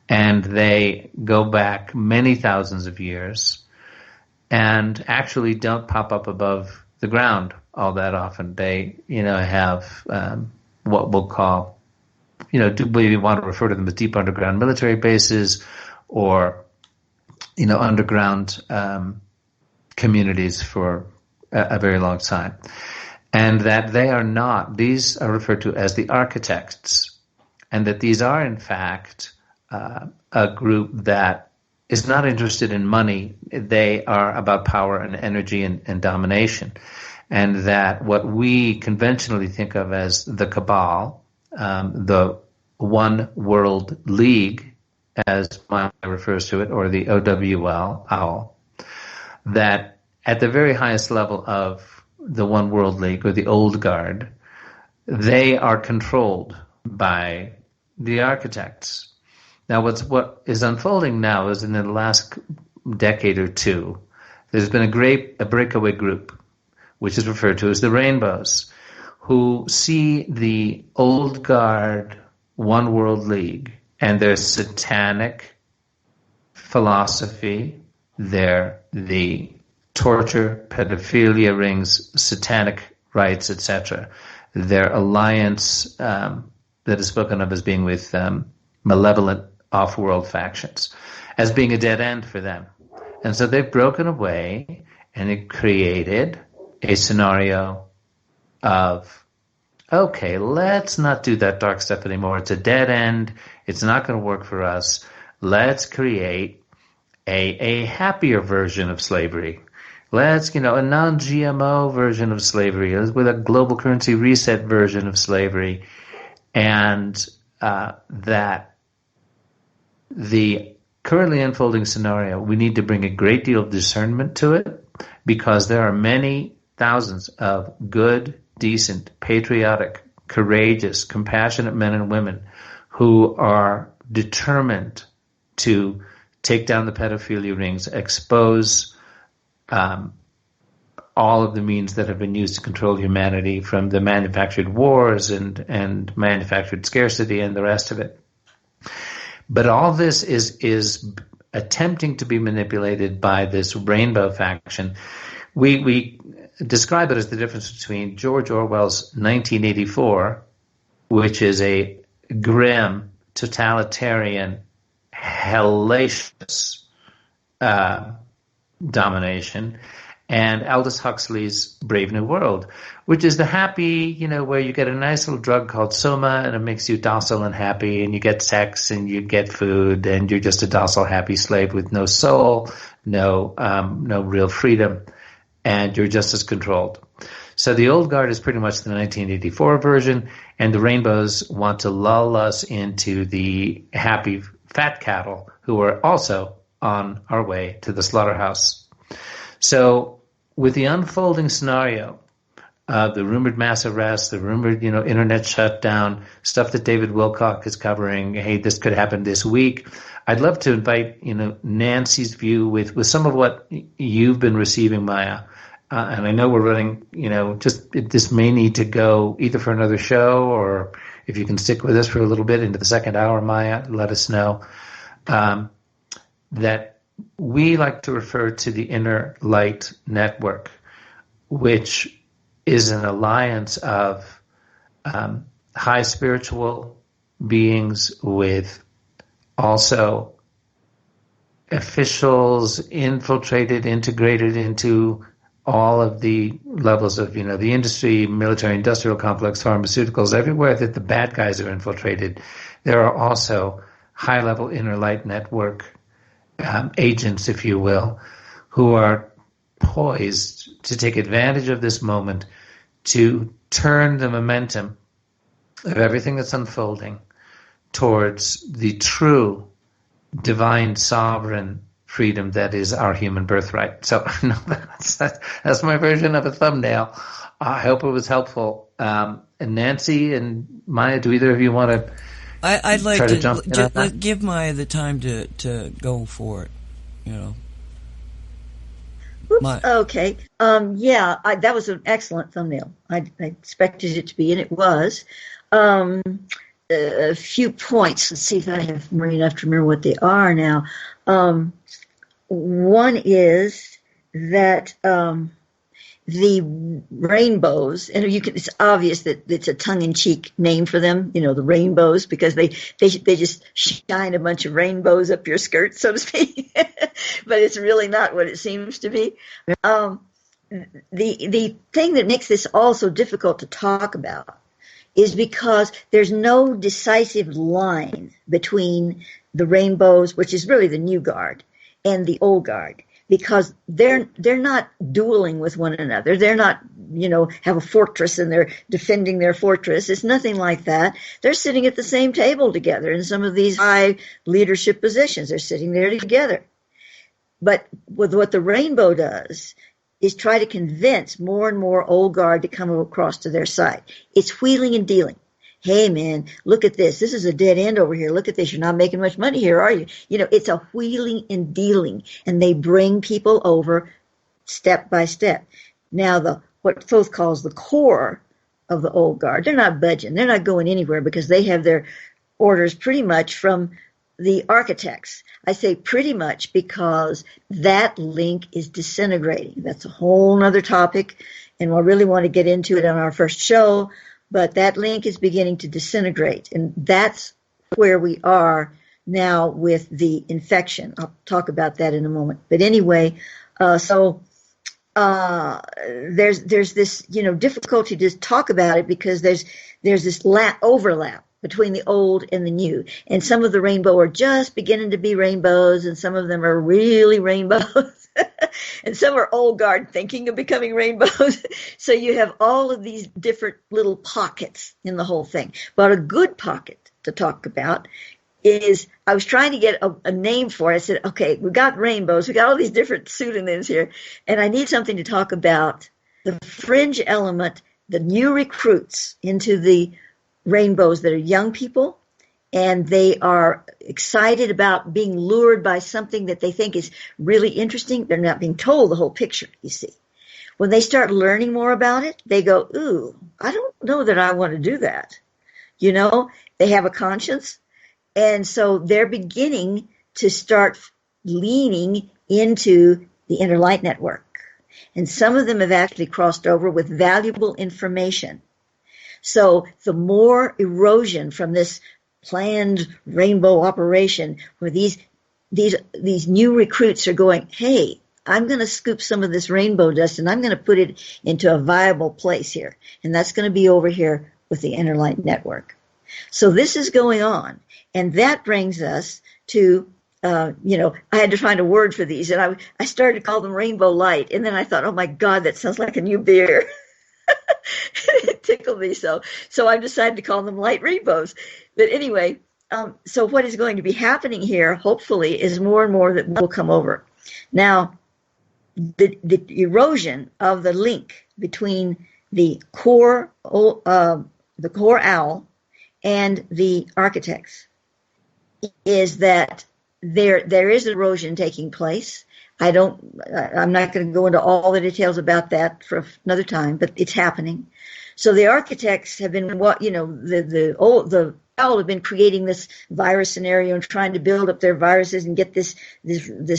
And they go back many thousands of years and actually don't pop up above the ground all that often. They, have what we'll call, do we want to refer to them as deep underground military bases or underground communities for a very long time. And that these are referred to as the architects, and that these are in fact a group that is not interested in money. They are about power and energy and domination. And that what we conventionally think of as the Cabal, the One World League, as Maia refers to it, or the OWL, OWL, that at the very highest level of the One World League, or the Old Guard, they are controlled by the architects. Now, what is unfolding now is in the last decade or two, there's been a breakaway group, which is referred to as the Rainbows, who see the Old Guard One World League and their satanic philosophy, the torture, pedophilia rings, satanic rites, etc., their alliance that is spoken of as being with malevolent off-world factions, as being a dead end for them. And so they've broken away, and it created a scenario of, okay, let's not do that dark stuff anymore. It's a dead end. It's not going to work for us. Let's create a happier version of slavery. Let's, a non-GMO version of slavery, with a global currency reset version of slavery. And that the currently unfolding scenario, we need to bring a great deal of discernment to it, because there are many thousands of good, decent, patriotic, courageous, compassionate men and women who are determined to take down the pedophilia rings, expose all of the means that have been used to control humanity, from the manufactured wars and manufactured scarcity and the rest of it. But all this is attempting to be manipulated by this rainbow faction. We describe it as the difference between George Orwell's 1984, which is a grim, totalitarian, hellacious domination, and Aldous Huxley's Brave New World, which is the happy, where you get a nice little drug called Soma, and it makes you docile and happy, and you get sex, and you get food, and you're just a docile, happy slave with no soul, no real freedom, and you're just as controlled. So the Old Guard is pretty much the 1984 version, and the Rainbows want to lull us into the happy fat cattle who are also on our way to the slaughterhouse. So with the unfolding scenario of the rumored mass arrests, the rumored, internet shutdown, stuff that David Wilcock is covering, hey, this could happen this week, I'd love to invite, Nancy's view with some of what you've been receiving, Maia. And I know we're running, this may need to go either for another show, or if you can stick with us for a little bit into the second hour, Maia, let us know. That we like to refer to the Inner Light Network, which is an alliance of high spiritual beings with also officials integrated into all of the levels of, the industry, military industrial complex, pharmaceuticals, everywhere that the bad guys are infiltrated. There are also high-level Inner Light Network agents, if you will, who are poised to take advantage of this moment to turn the momentum of everything that's unfolding towards the true divine sovereign freedom that is our human birthright. So that's my version of a thumbnail. I hope it was helpful. And Nancy and Maia, do either of you want to I'd like try to jump in? give Maia the time to go for it, Oops, okay. That was an excellent thumbnail. I expected it to be, and it was. A few points. Let's see if I have enough to remember what they are now. One is that the rainbows, and it's obvious that it's a tongue-in-cheek name for them, the rainbows, because they just shine a bunch of rainbows up your skirt, so to speak. But it's really not what it seems to be. The thing that makes this all so difficult to talk about is because there's no decisive line between the rainbows, which is really the new guard, and the old guard, because they're not dueling with one another. They're not, have a fortress and they're defending their fortress. It's nothing like that. They're sitting at the same table together in some of these high leadership positions. They're sitting there together. But with what the rainbow does is try to convince more and more old guard to come across to their side. It's wheeling and dealing. Hey, man, look at this. This is a dead end over here. Look at this. You're not making much money here, are you? It's a wheeling and dealing, and they bring people over step by step. Now, what Thoth calls the core of the old guard, they're not budging. They're not going anywhere because they have their orders pretty much from the architects. I say pretty much because that link is disintegrating. That's a whole other topic, and we'll really want to get into it on our first show. But that link is beginning to disintegrate, and that's where we are now with the infection. I'll talk about that in a moment. But anyway, there's this difficulty to talk about it because there's this overlap between the old and the new, and some of the rainbow are just beginning to be rainbows, and some of them are really rainbows. And some are old guard thinking of becoming rainbows. So you have all of these different little pockets in the whole thing. But a good pocket to talk about is, I was trying to get a name for it. I said, okay, we got rainbows. We got all these different pseudonyms here. And I need something to talk about the fringe element, the new recruits into the rainbows that are young people. And they are excited about being lured by something that they think is really interesting. They're not being told the whole picture, you see. When they start learning more about it, they go, ooh, I don't know that I want to do that. They have a conscience. And so they're beginning to start leaning into the inner light network. And some of them have actually crossed over with valuable information. So the more erosion from this planned rainbow operation, where these new recruits are going, hey, I'm going to scoop some of this rainbow dust and I'm going to put it into a viable place here. And that's going to be over here with the Inner Light Network. So this is going on. And that brings us to, I had to find a word for these. And I started to call them Rainbow Light. And then I thought, oh my God, that sounds like a new beer. It tickled me so. So I decided to call them light rainbows. But anyway, so what is going to be happening here, hopefully, is more and more that will come over. Now, the erosion of the link between the core owl and the architects is that there is erosion taking place. I'm not going to go into all the details about that for another time, but it's happening. So the architects have been, the owl have been creating this virus scenario and trying to build up their viruses and get this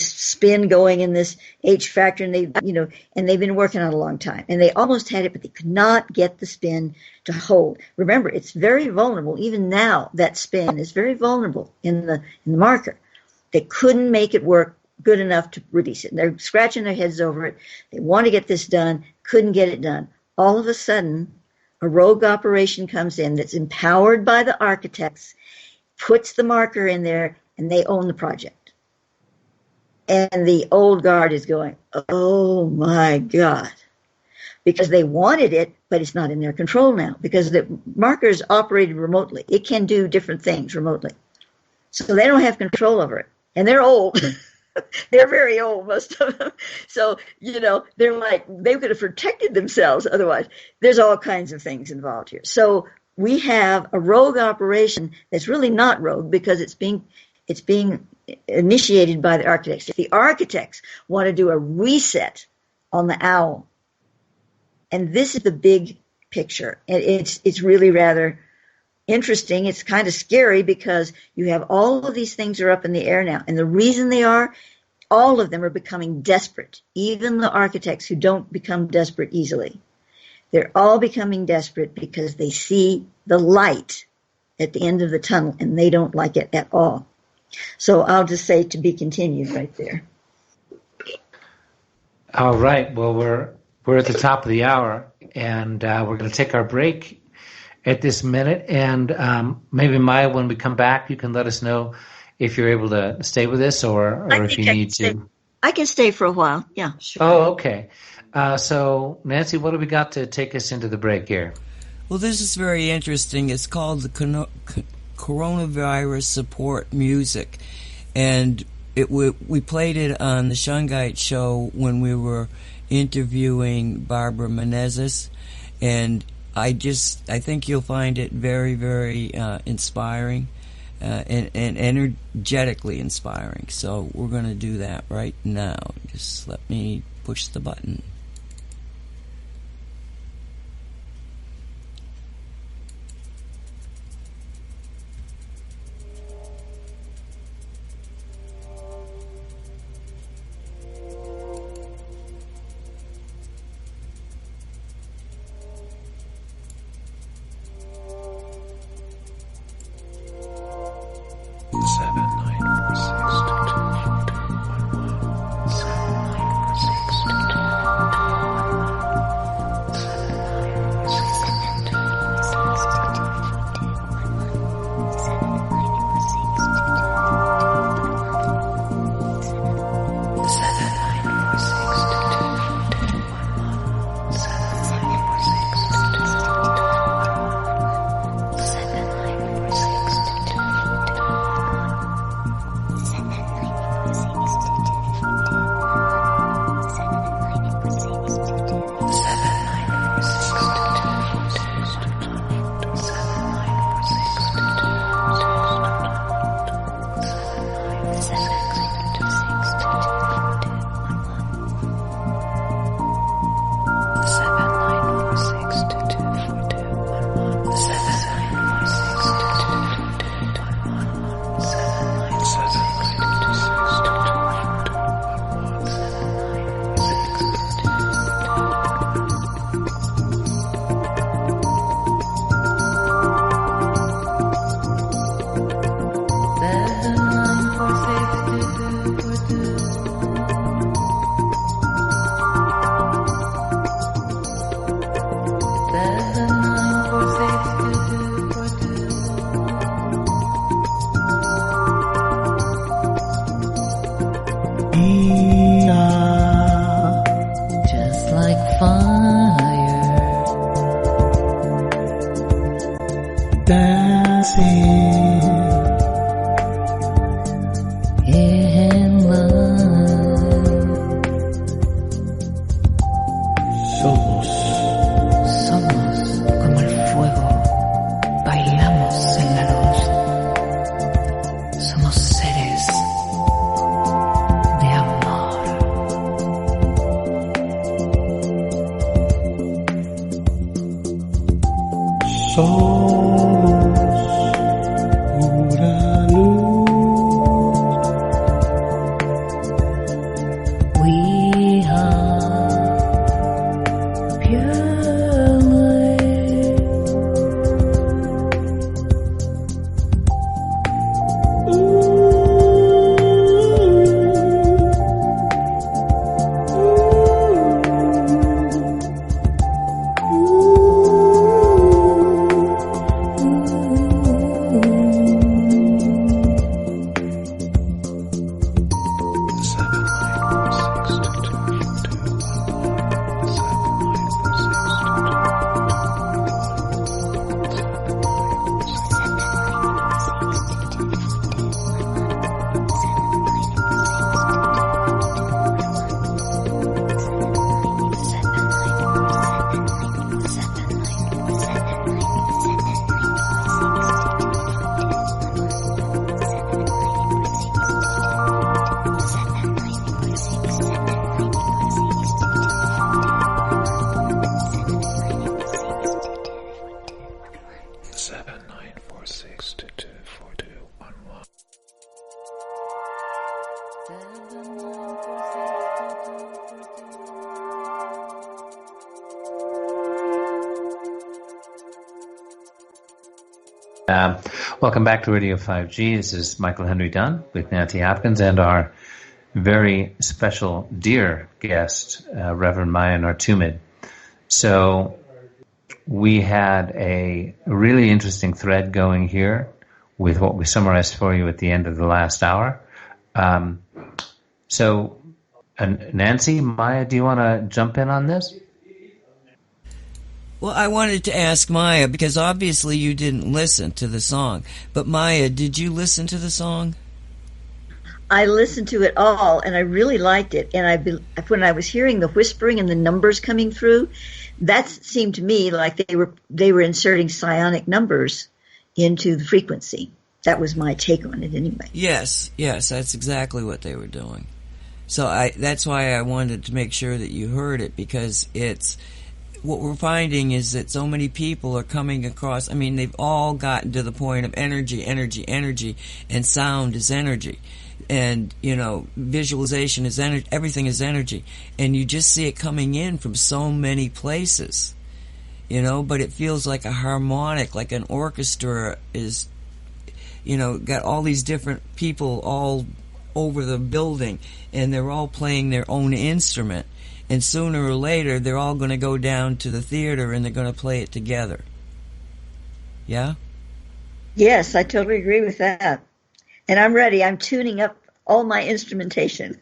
spin going in this H factor, and they've been working on it a long time, and they almost had it, but they could not get the spin to hold. Remember, it's very vulnerable. Even now, that spin is very vulnerable in the marker. They couldn't make it work good enough to release it. And they're scratching their heads over it. They want to get this done, couldn't get it done. All of a sudden, a rogue operation comes in that's empowered by the architects, puts the marker in there, and they own the project. And the old guard is going, oh my God, because they wanted it, but it's not in their control now because the marker is operated remotely. It can do different things remotely. So they don't have control over it. And they're old. They're very old, most of them. So, they're like, they could have protected themselves otherwise. There's all kinds of things involved here. So we have a rogue operation that's really not rogue because it's being initiated by the architects. If the architects want to do a reset on the owl, and this is the big picture, and it's really rather interesting. It's kind of scary because you have all of these things are up in the air now. And the reason they are, all of them are becoming desperate, even the architects who don't become desperate easily. They're all becoming desperate because they see the light at the end of the tunnel and they don't like it at all. So I'll just say to be continued right there. All right. Well, we're at the top of the hour, and we're going to take our break at this minute. And maybe, Maia, when we come back, you can let us know if you're able to stay with us or if you need to. I can stay for a while. Yeah, sure. Oh, okay. So, Nancy, what do we got to take us into the break here? Well, this is very interesting. It's called the Coronavirus Support Music. And we played it on the Shungite show when we were interviewing Barbara Menezes. And I think you'll find it very, very inspiring and energetically inspiring. So we're going to do that right now. Just let me push the button. Seven, 9, 4, 6, 2, 2, 1, 1. Welcome back to Radio 5G. This is Michael Henry Dunn with Nancy Hopkins and our very special dear guest, Reverend Maia Nartoomid. So we had a really interesting thread going here with what we summarized for you at the end of the last hour. So Nancy, Maia, do you want to jump in on this? Well, I wanted to ask Maia, because obviously you didn't listen to the song. But Maia, did you listen to the song? I listened to it all, and I really liked it. And when I was hearing the whispering and the numbers coming through, that seemed to me like they were inserting psionic numbers into the frequency. That was my take on it anyway. Yes, that's exactly what they were doing. So that's why I wanted to make sure that you heard it, because it's... What we're finding is that so many people are coming across, I mean, they've all gotten to the point of energy, and sound is energy. And, visualization is energy, everything is energy. And you just see it coming in from so many places, but it feels like a harmonic, like an orchestra is, got all these different people all over the building, and they're all playing their own instrument. And sooner or later, they're all going to go down to the theater and they're going to play it together. Yeah? Yes, I totally agree with that. And I'm ready. I'm tuning up all my instrumentation.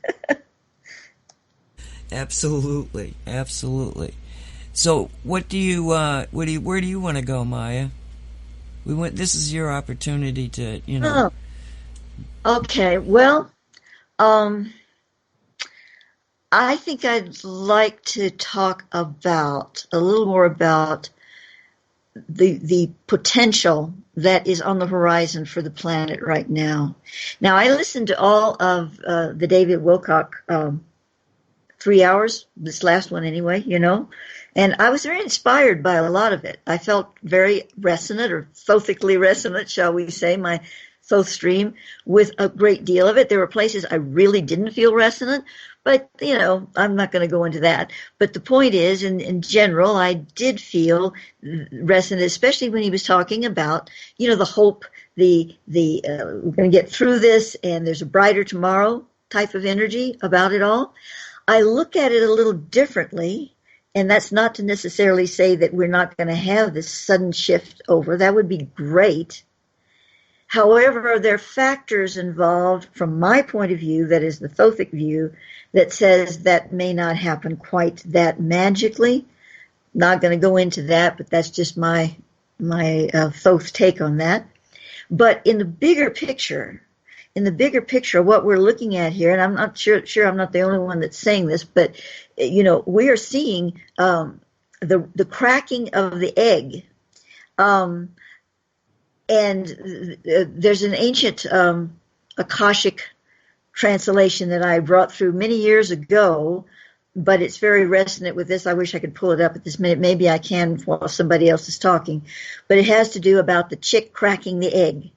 Absolutely. So, where do you want to go, Maia? This is your opportunity to, Oh. Okay. Well, I think I'd like to talk a little more about the potential that is on the horizon for the planet right now. Now, I listened to all of the David Wilcock 3 hours, this last one anyway, and I was very inspired by a lot of it. I felt very resonant, or thothically resonant, shall we say, my Thoth stream, with a great deal of it. There were places I really didn't feel resonant, but, I'm not going to go into that. But the point is, in general, I did feel resonant, especially when he was talking about, the hope, we're going to get through this and there's a brighter tomorrow type of energy about it all. I look at it a little differently, and that's not to necessarily say that we're not going to have this sudden shift over. That would be great. However, there are factors involved from my point of view, that is the Thothic view, that says that may not happen quite that magically. Not going to go into that, but that's just my Thoth take on that. But in the bigger picture, what we're looking at here, and I'm not sure I'm not the only one that's saying this, but we are seeing the cracking of the egg. And there's an ancient Akashic translation that I brought through many years ago, but it's very resonant with this. I wish I could pull it up at this minute. Maybe I can while somebody else is talking. But it has to do about the chick cracking the egg.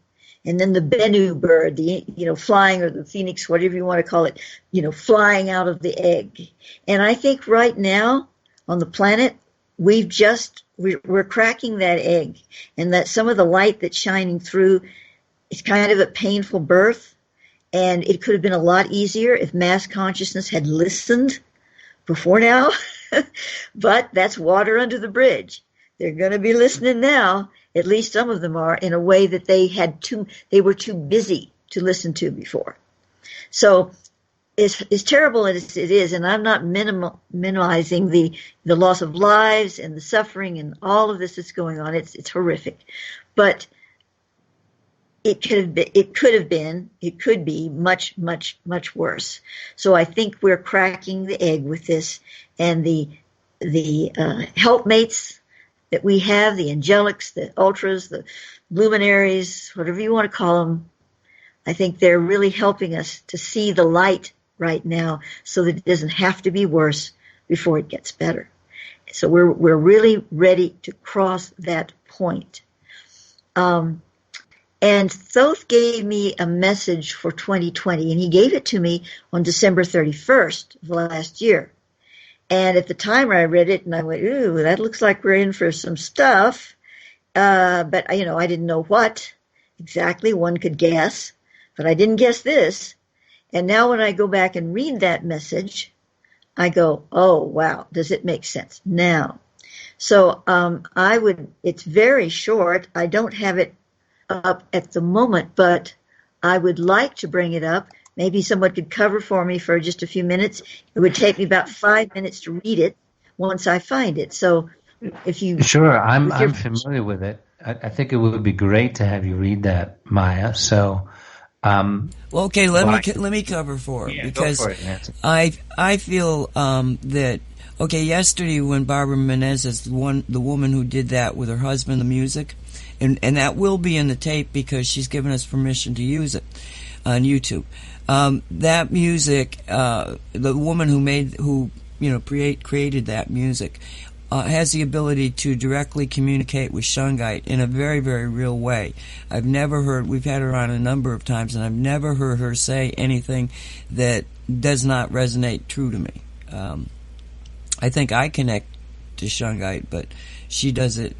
And then the Bennu bird, flying, or the phoenix, whatever you want to call it, flying out of the egg. And I think right now on the planet, we're cracking that egg, and that some of the light that's shining through is kind of a painful birth, and it could have been a lot easier if mass consciousness had listened before now. But that's water under the bridge. They're going to be listening now. At least some of them are, in a way that they were too busy to listen to before. So as terrible as it is, and I'm not minimizing the loss of lives and the suffering and all of this that's going on. It's horrific, but it could be much, much, much worse. So I think we're cracking the egg with this, and the helpmates that we have, the angelics, the ultras, the luminaries, whatever you want to call them, I think they're really helping us to see the light right now, so that it doesn't have to be worse before it gets better. So we're really ready to cross that point. And Thoth gave me a message for 2020, and he gave it to me on December 31st of last year. And at the time I read it, and I went, ooh, that looks like we're in for some stuff. but I didn't know what exactly. One could guess, but I didn't guess this. And now when I go back and read that message, I go, oh, wow, does it make sense now? So it's very short. I don't have it up at the moment, but I would like to bring it up. Maybe someone could cover for me for just a few minutes. It would take me about 5 minutes to read it once I find it. So if you... Sure, I'm familiar with it. I think it would be great to have you read that, Maya. So... well, okay, let me cover for it, because go for it, Nancy. I feel that yesterday when Barbara Menezes, the woman who did that with her husband, the music, and that will be in the tape because she's given us permission to use it on YouTube. That music, the woman who created that music, has the ability to directly communicate with Shungite in a very, very real way. I've never heard, we've had her on a number of times, and I've never heard her say anything that does not resonate true to me. I think I connect to Shungite, but she does it,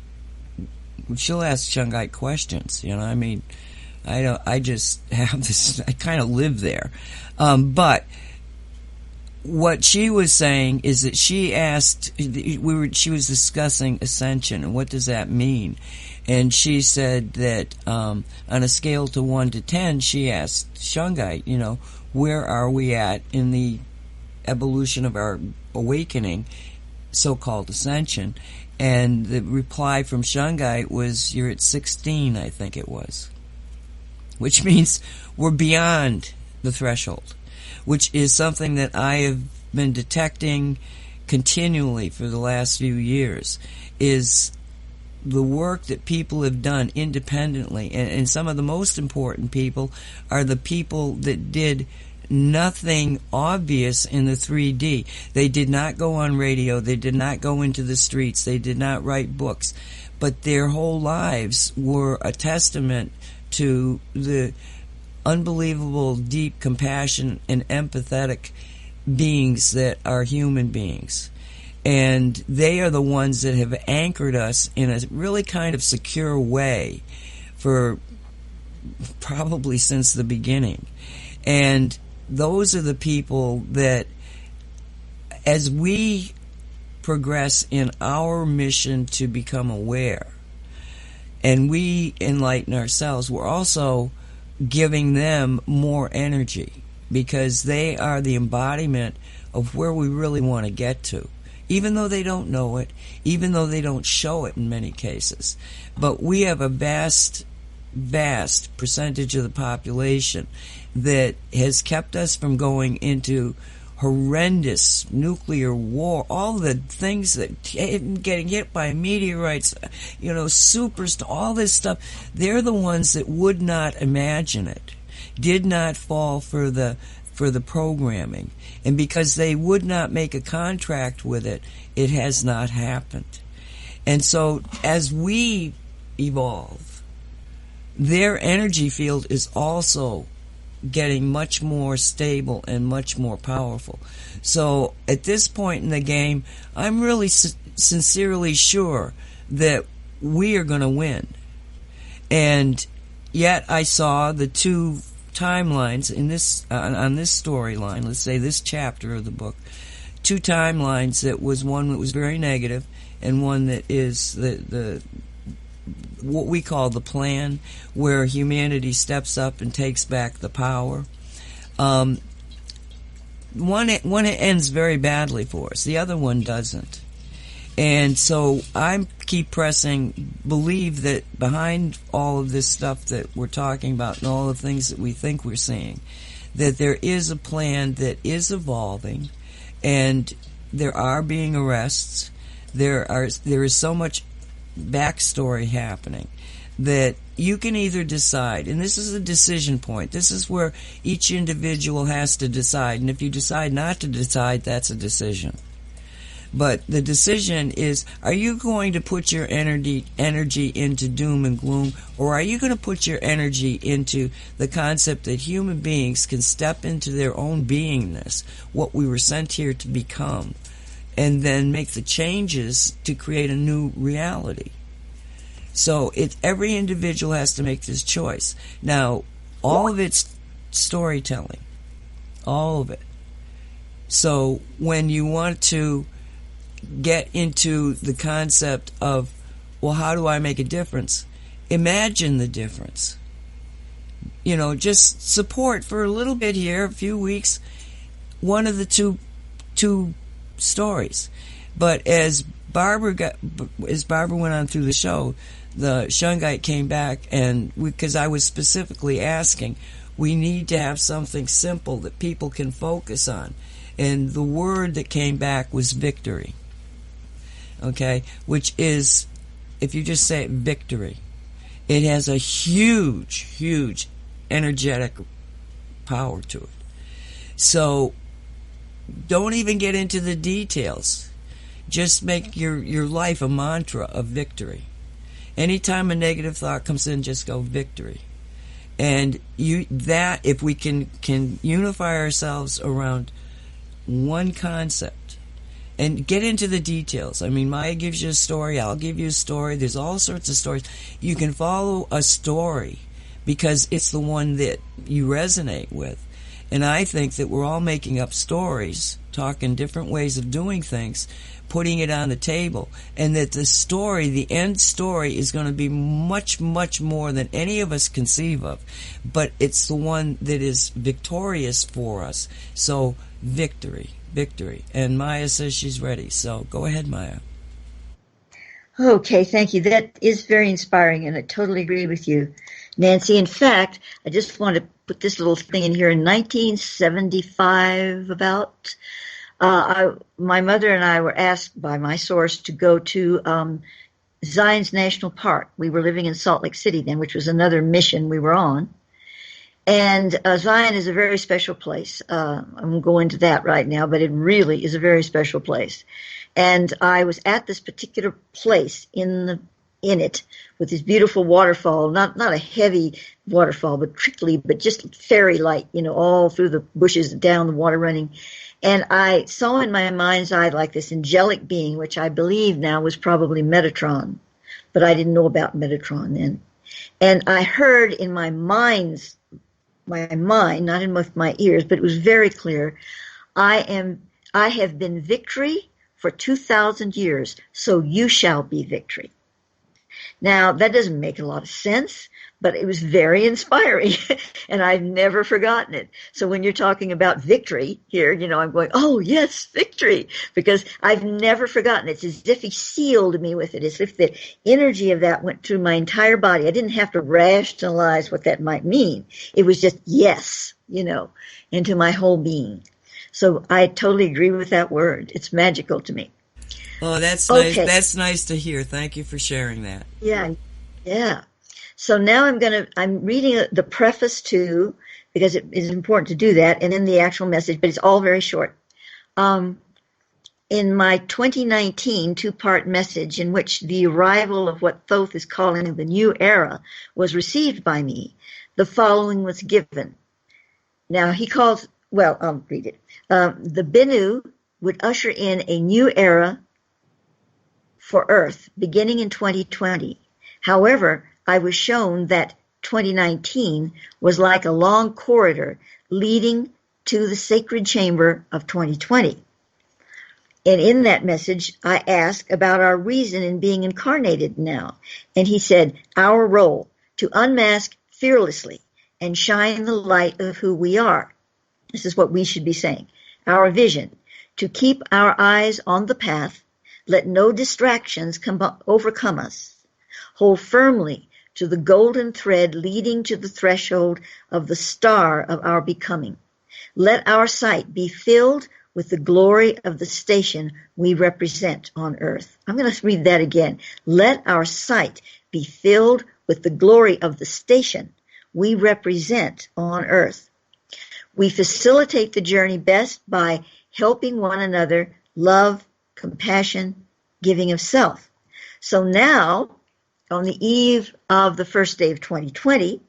she'll ask Shungite questions, I just have this, I kind of live there. But what she was saying is that she asked, she was discussing ascension and what does that mean, and she said that on a scale to 1 to 10, she asked Shungite, where are we at in the evolution of our awakening, so-called ascension, and the reply from Shungite was, you're at 16, I think it was, which means we're beyond the threshold, which is something that I have been detecting continually for the last few years, is the work that people have done independently. And some of the most important people are the people that did nothing obvious in the 3D. They did not go on radio. They did not go into the streets. They did not write books. But their whole lives were a testament to the unbelievable, deep compassion and empathetic beings that are human beings. And they are the ones that have anchored us in a really kind of secure way for probably since the beginning. And those are the people that, as we progress in our mission to become aware, and we enlighten ourselves, we're also giving them more energy, because they are the embodiment of where we really want to get to, even though they don't know it, even though they don't show it in many cases. But we have a vast percentage of the population that has kept us from going into horrendous nuclear war, all the things that getting hit by meteorites, all this stuff. They're the ones that would not imagine it, did not fall for the programming, and because they would not make a contract with it, it has not happened. And so as we evolve, their energy field is also getting much more stable and much more powerful. So at this point in the game, I'm really sincerely sure that we are going to win. And yet I saw the two timelines in this on this storyline, let's say this chapter of the book, two timelines. That was one that was very negative, and one that is the what we call the plan, where humanity steps up and takes back the power. One ends very badly for us. The other one doesn't. And so I keep pressing, believe that behind all of this stuff that we're talking about and all the things that we think we're seeing, that there is a plan that is evolving, and there are being arrests. There is so much backstory happening that you can either decide, and this is a decision point. This is where each individual has to decide, and if you decide not to decide, that's a decision. But the decision is, are you going to put your energy into doom and gloom, or are you going to put your energy into the concept that human beings can step into their own beingness, what we were sent here to become, and then make the changes to create a new reality? So every individual has to make this choice. Now, all of it's storytelling. All of it. So when you want to get into the concept of, well, how do I make a difference? Imagine the difference. You know, just support for a little bit here, a few weeks, one of the two stories. But as Barbara went on through the show, the Shungite came back, and because I was specifically asking, we need to have something simple that people can focus on. And the word that came back was victory. Okay? Which is, if you just say it, victory, it has a huge, huge energetic power to it. So don't even get into the details. Just make your life a mantra of victory. Anytime a negative thought comes in, just go victory. And if we can unify ourselves around one concept and get into the details. I mean, Maya gives you a story, I'll give you a story. There's all sorts of stories. You can follow a story because it's the one that you resonate with. And I think that we're all making up stories, talking different ways of doing things, putting it on the table, and that the story, the end story, is going to be much, much more than any of us conceive of. But it's the one that is victorious for us. So, victory, victory. And Maya says she's ready. So, go ahead, Maya. Okay, thank you. That is very inspiring, and I totally agree with you, Nancy. In fact, I just want to put this little thing in here. In 1975, my mother and I were asked by my source to go to Zion's National Park. We were living in Salt Lake City then, which was another mission we were on. And Zion is a very special place. I won't go into that right now, but it really is a very special place. And I was at this particular place in it with this beautiful waterfall, not a heavy waterfall, but trickly, but just fairy-like, all through the bushes, down the water running. And I saw in my mind's eye like this angelic being, which I believe now was probably Metatron, but I didn't know about Metatron then. And I heard in my mind, not in with my ears, but it was very clear, I have been victory for 2,000 years, so you shall be victory. Now, that doesn't make a lot of sense, but it was very inspiring, and I've never forgotten it. So when you're talking about victory here, I'm going, oh, yes, victory, because I've never forgotten it. It's as if he sealed me with it, as if the energy of that went through my entire body. I didn't have to rationalize what that might mean. It was just yes, into my whole being. So I totally agree with that word. It's magical to me. Oh, that's nice. That's nice to hear. Thank you for sharing that. Yeah. So now I'm reading the preface too, because it is important to do that, and then the actual message, but it's all very short. In my 2019 two-part message, in which the arrival of what Thoth is calling the new era was received by me, the following was given. Now he calls, I'll read it. The Bennu would usher in a new era for Earth beginning in 2020. However, I was shown that 2019 was like a long corridor leading to the sacred chamber of 2020. And in that message, I asked about our reason in being incarnated now. And he said, our role to unmask fearlessly and shine the light of who we are. This is what we should be saying. Our vision, to keep our eyes on the path, let no distractions overcome us. Hold firmly to the golden thread leading to the threshold of the star of our becoming. Let our sight be filled with the glory of the station we represent on earth. I'm going to read that again. Let our sight be filled with the glory of the station we represent on earth. We facilitate the journey best by helping one another, love, compassion, giving of self. So now, on the eve of the first day of 2020,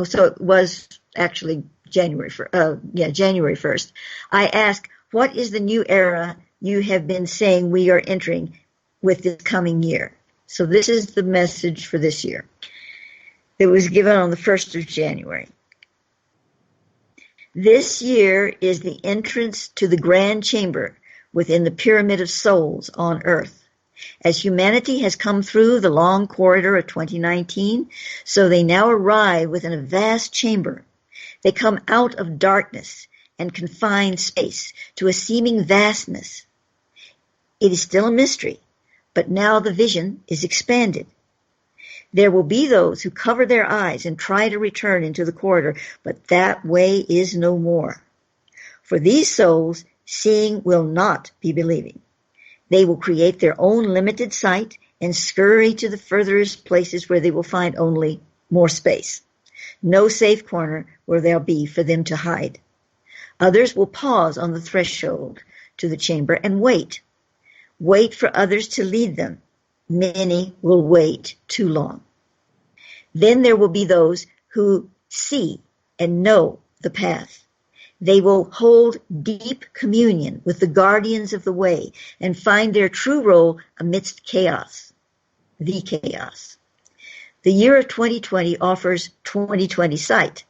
so it was actually January 1st, I asked, what is the new era you have been saying we are entering with this coming year? So this is the message for this year. It was given on the 1st of January. This year is the entrance to the grand chamber within the pyramid of souls on earth. As humanity has come through the long corridor of 2019, so they now arrive within a vast chamber. They come out of darkness and confined space to a seeming vastness. It is still a mystery, but now the vision is expanded. There will be those who cover their eyes and try to return into the corridor, but that way is no more. For these souls, seeing will not be believing. They will create their own limited sight and scurry to the furthest places where they will find only more space. No safe corner where there'll be for them to hide. Others will pause on the threshold to the chamber and wait. Wait for others to lead them. Many will wait too long. Then there will be those who see and know the path. They will hold deep communion with the guardians of the way and find their true role amidst chaos, the chaos. The year of 2020 offers 2020 sight.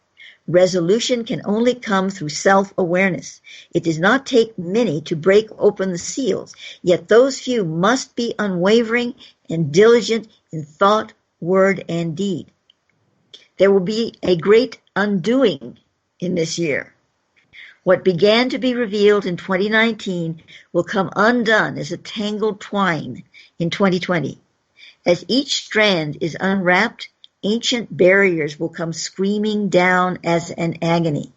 Resolution can only come through self-awareness. It does not take many to break open the seals, yet those few must be unwavering and diligent in thought, word, and deed. There will be a great undoing in this year. What began to be revealed in 2019 will come undone as a tangled twine in 2020. As each strand is unwrapped, ancient barriers will come screaming down as an agony.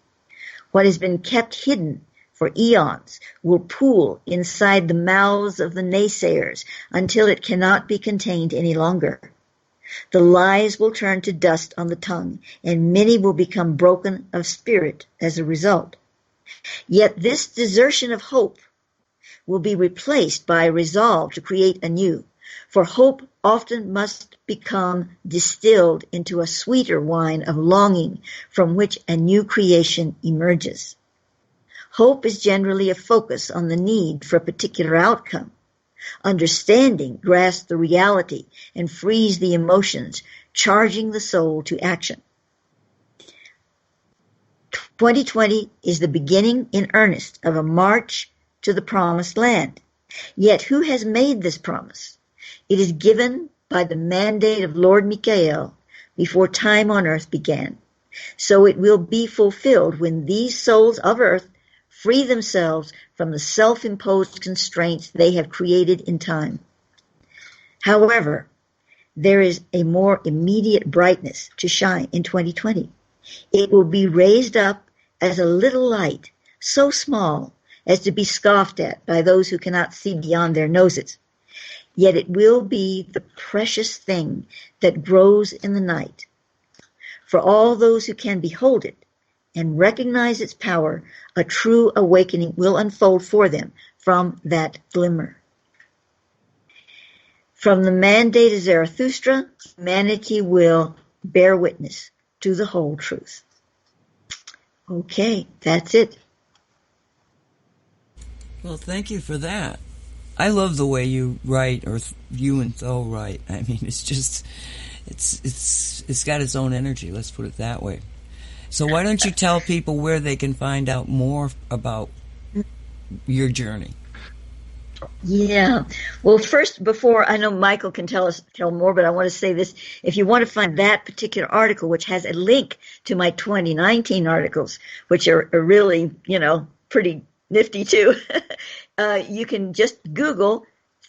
What has been kept hidden for eons will pool inside the mouths of the naysayers until it cannot be contained any longer. The lies will turn to dust on the tongue, and many will become broken of spirit as a result. Yet this desertion of hope will be replaced by a resolve to create anew, for hope often must become distilled into a sweeter wine of longing from which a new creation emerges. Hope is generally a focus on the need for a particular outcome. Understanding grasps the reality and frees the emotions, charging the soul to action. 2020 is the beginning in earnest of a march to the promised land. Yet who has made this promise? It is given by the mandate of Lord Michael before time on earth began. So it will be fulfilled when these souls of earth free themselves from the self-imposed constraints they have created in time. However, there is a more immediate brightness to shine in 2020. It will be raised up as a little light, so small as to be scoffed at by those who cannot see beyond their noses. Yet it will be the precious thing that grows in the night. For all those who can behold it and recognize its power, a true awakening will unfold for them from that glimmer. From the mandate of Zarathustra, humanity will bear witness to the whole truth. Okay, that's it. Well, thank you for that. I love the way you write, or you and Thoth write. I mean, it's just, it's got its own energy. Let's put it that way. So why don't you tell people where they can find out more about your journey? Yeah. Well, first, before I know Michael can tell more, but I want to say this. If you want to find that particular article, which has a link to my 2019 articles, which are really, pretty nifty too, you can just Google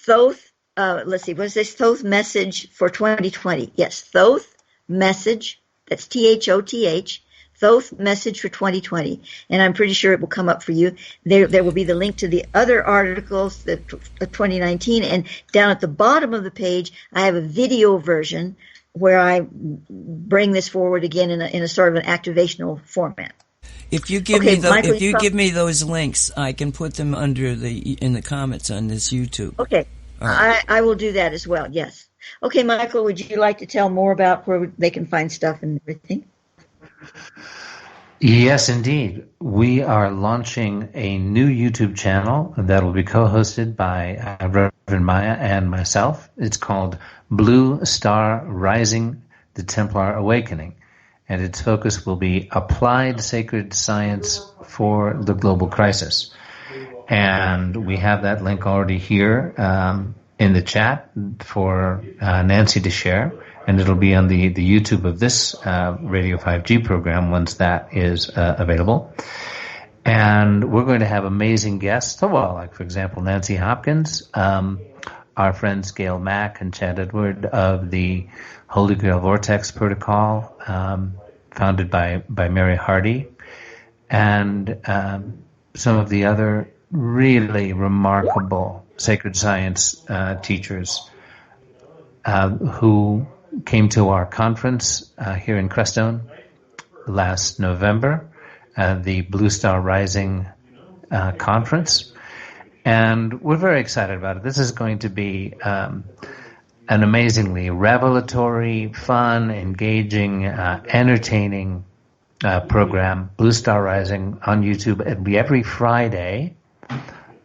Thoth, let's see, what is this? Thoth message for 2020. Yes, Thoth message, that's Thoth, Thoth message for 2020. And I'm pretty sure it will come up for you. There will be the link to the other articles, the 2019, and down at the bottom of the page, I have a video version where I bring this forward again in a sort of an activational format. If you give give me those links, I can put them in the comments on this YouTube. Okay, right. I will do that as well. Yes. Okay, Michael, would you like to tell more about where they can find stuff and everything? Yes, indeed. We are launching a new YouTube channel that will be co-hosted by Reverend Maia and myself. It's called Blue Star Rising, the Templar Awakening. And its focus will be applied sacred science for the global crisis. And we have that link already here in the chat for Nancy to share. And it'll be on the YouTube of this Radio 5G program once that is available. And we're going to have amazing guests. Well, like, for example, Nancy Hopkins, our friends Gail Mack and Chad Edward of the Holy Grail Vortex Protocol, founded by Mary Hardy, and some of the other really remarkable sacred science teachers who came to our conference here in Crestone last November, the Blue Star Rising conference. And we're very excited about it. This is going to be an amazingly revelatory, fun, engaging, entertaining program, Blue Star Rising on YouTube. It'll be every Friday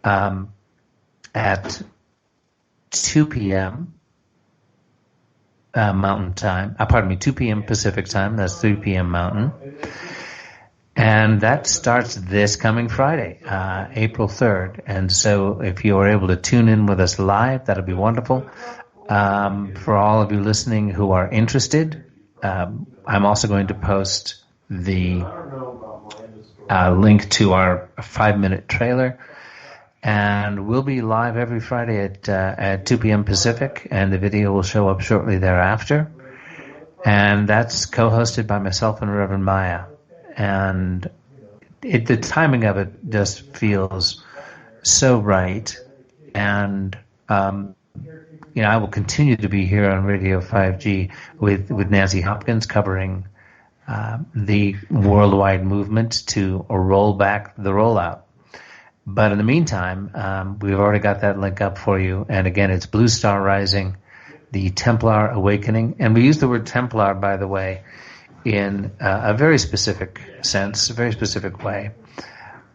at 2 p.m. Mountain Time. 2 p.m. Pacific Time. That's 3 p.m. Mountain. And that starts this coming Friday, April 3rd. And so if you are able to tune in with us live, that'll be wonderful. For all of you listening who are interested, I'm also going to post the link to our 5-minute trailer. And we'll be live every Friday at 2 p.m. Pacific, and the video will show up shortly thereafter. And that's co-hosted by myself and Reverend Maia. And the timing of it just feels so right. And, I will continue to be here on Radio 5G with Nancy Hopkins covering the worldwide movement to roll back the rollout. But in the meantime, we've already got that link up for you. And again, it's Blue Star Rising, the Templar Awakening. And we use the word Templar, by the way, in a very specific sense, a very specific way.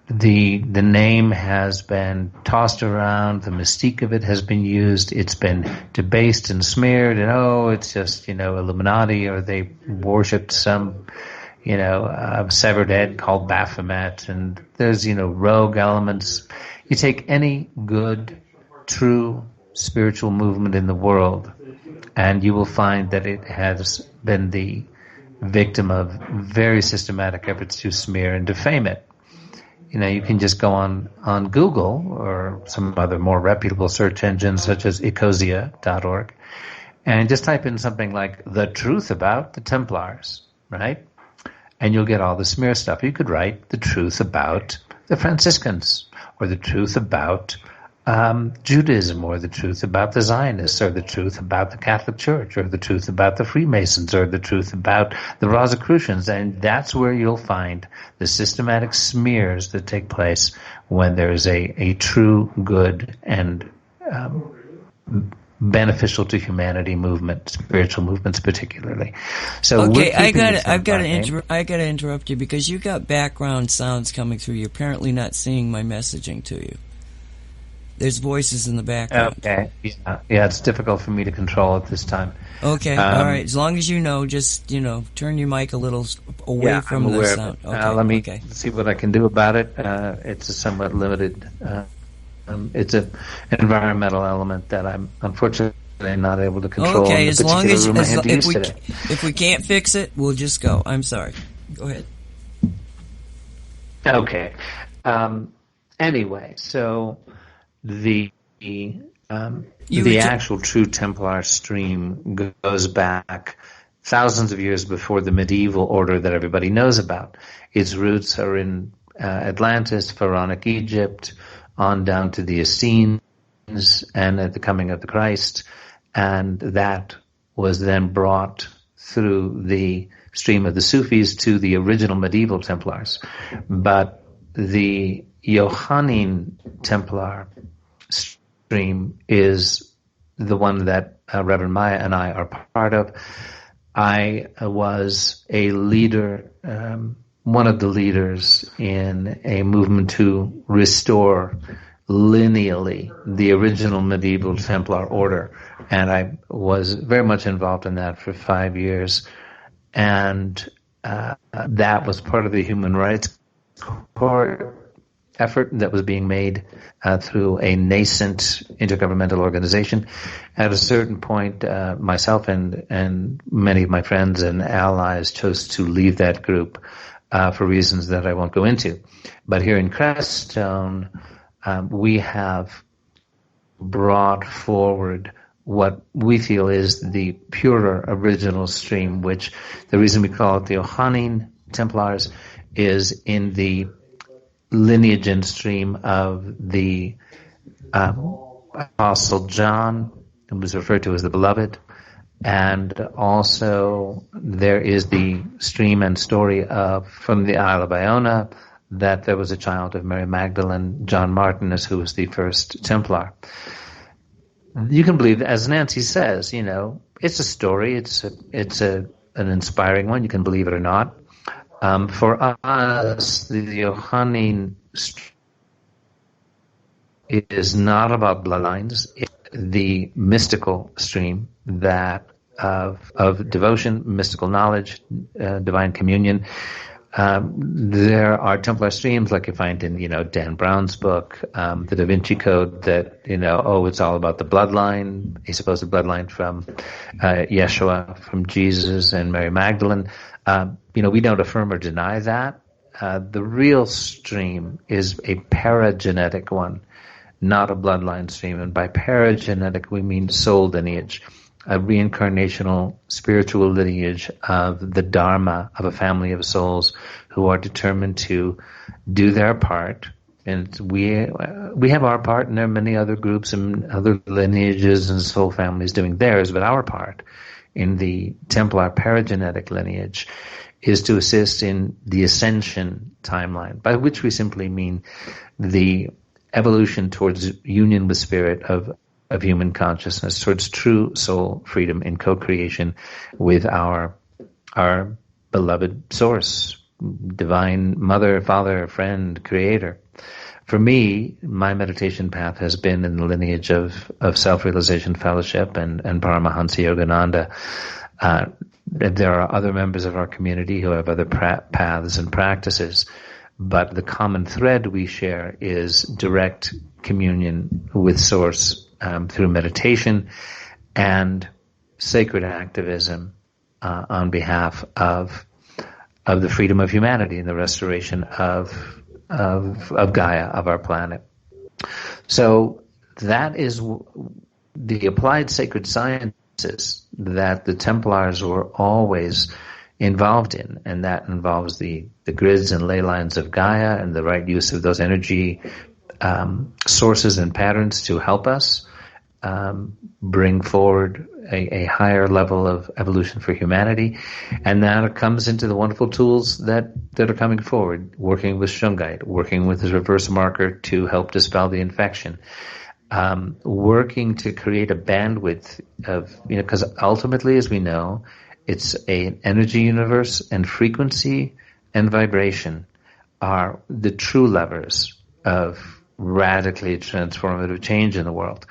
The name has been tossed around. The mystique of it has been used. It's been debased and smeared. And, it's just, Illuminati, or they worshipped some severed head called Baphomet, and there's, rogue elements. You take any good, true spiritual movement in the world, and you will find that it has been the victim of very systematic efforts to smear and defame it. You can just go on Google or some other more reputable search engines such as ecosia.org and just type in something like the truth about the Templars, right? And you'll get all the smear stuff. You could write the truth about the Franciscans, or the truth about Judaism, or the truth about the Zionists, or the truth about the Catholic Church, or the truth about the Freemasons, or the truth about the Rosicrucians. And that's where you'll find the systematic smears that take place when there's a true, good, and beneficial to humanity movement, spiritual movements particularly. So okay, I've got to interrupt you because you got background sounds coming through. You're apparently not seeing my messaging to you. There's voices in the background. Okay, yeah, it's difficult for me to control at this time. Okay, all right. As long as you know, just turn your mic a little away from the sound. Okay, let me see what I can do about it. It's a somewhat limited. It's an environmental element that I'm unfortunately not able to control. Okay, as long as if we can't fix it, we'll just go. I'm sorry. Go ahead. Okay. Anyway, so the actual true Templar stream goes back thousands of years before the medieval order that everybody knows about. Its roots are in Atlantis, Pharaonic Egypt, on down to the Essenes and at the coming of the Christ, and that was then brought through the stream of the Sufis to the original medieval Templars. But the Johannine Templar stream is the one that Reverend Maia and I are part of. I was a leader one of the leaders in a movement to restore lineally the original medieval Templar order. And I was very much involved in that for 5 years. And that was part of the Human Rights Court effort that was being made through a nascent intergovernmental organization. At a certain point, myself and many of my friends and allies chose to leave that group for reasons that I won't go into. But here in Crestone, we have brought forward what we feel is the purer original stream, which the reason we call it the Johannine Templars is in the lineage and stream of the Apostle John, who was referred to as the Beloved, and also there is the stream and story of from the Isle of Iona that there was a child of Mary Magdalene, John Martinus, who was the first Templar. You can believe, as Nancy says, it's a story. It's an inspiring one. You can believe it or not. For us, the Johannine is not about bloodlines. It's the mystical stream that of devotion, mystical knowledge, divine communion. There are Templar streams like you find in, Dan Brown's book, the Da Vinci Code, that, it's all about the bloodline, a supposed bloodline from Yeshua, from Jesus and Mary Magdalene. We don't affirm or deny that. The real stream is a paragenetic one, not a bloodline stream. And by paragenetic, we mean soul lineage, a reincarnational spiritual lineage of the Dharma of a family of souls who are determined to do their part. And we have our part, and there are many other groups and other lineages and soul families doing theirs, but our part in the Templar paragenetic lineage is to assist in the ascension timeline, by which we simply mean the evolution towards union with spirit of human consciousness, towards true soul freedom in co-creation with our beloved source, divine mother, father, friend, creator. For me, my meditation path has been in the lineage of self-realization fellowship and Paramahansa Yogananda. There are other members of our community who have other paths and practices, but the common thread we share is direct communion with Source through meditation and sacred activism on behalf of the freedom of humanity and the restoration of Gaia, of our planet. So that is the applied sacred sciences that the Templars were always involved in, and that involves the grids and ley lines of Gaia and the right use of those energy sources and patterns to help us bring forward a higher level of evolution for humanity. And that comes into the wonderful tools that are coming forward, working with Shungite, working with his reverse marker to help dispel the infection, working to create a bandwidth of, because ultimately, as we know, it's an energy universe, and frequency and vibration are the true levers of radically transformative change in the world.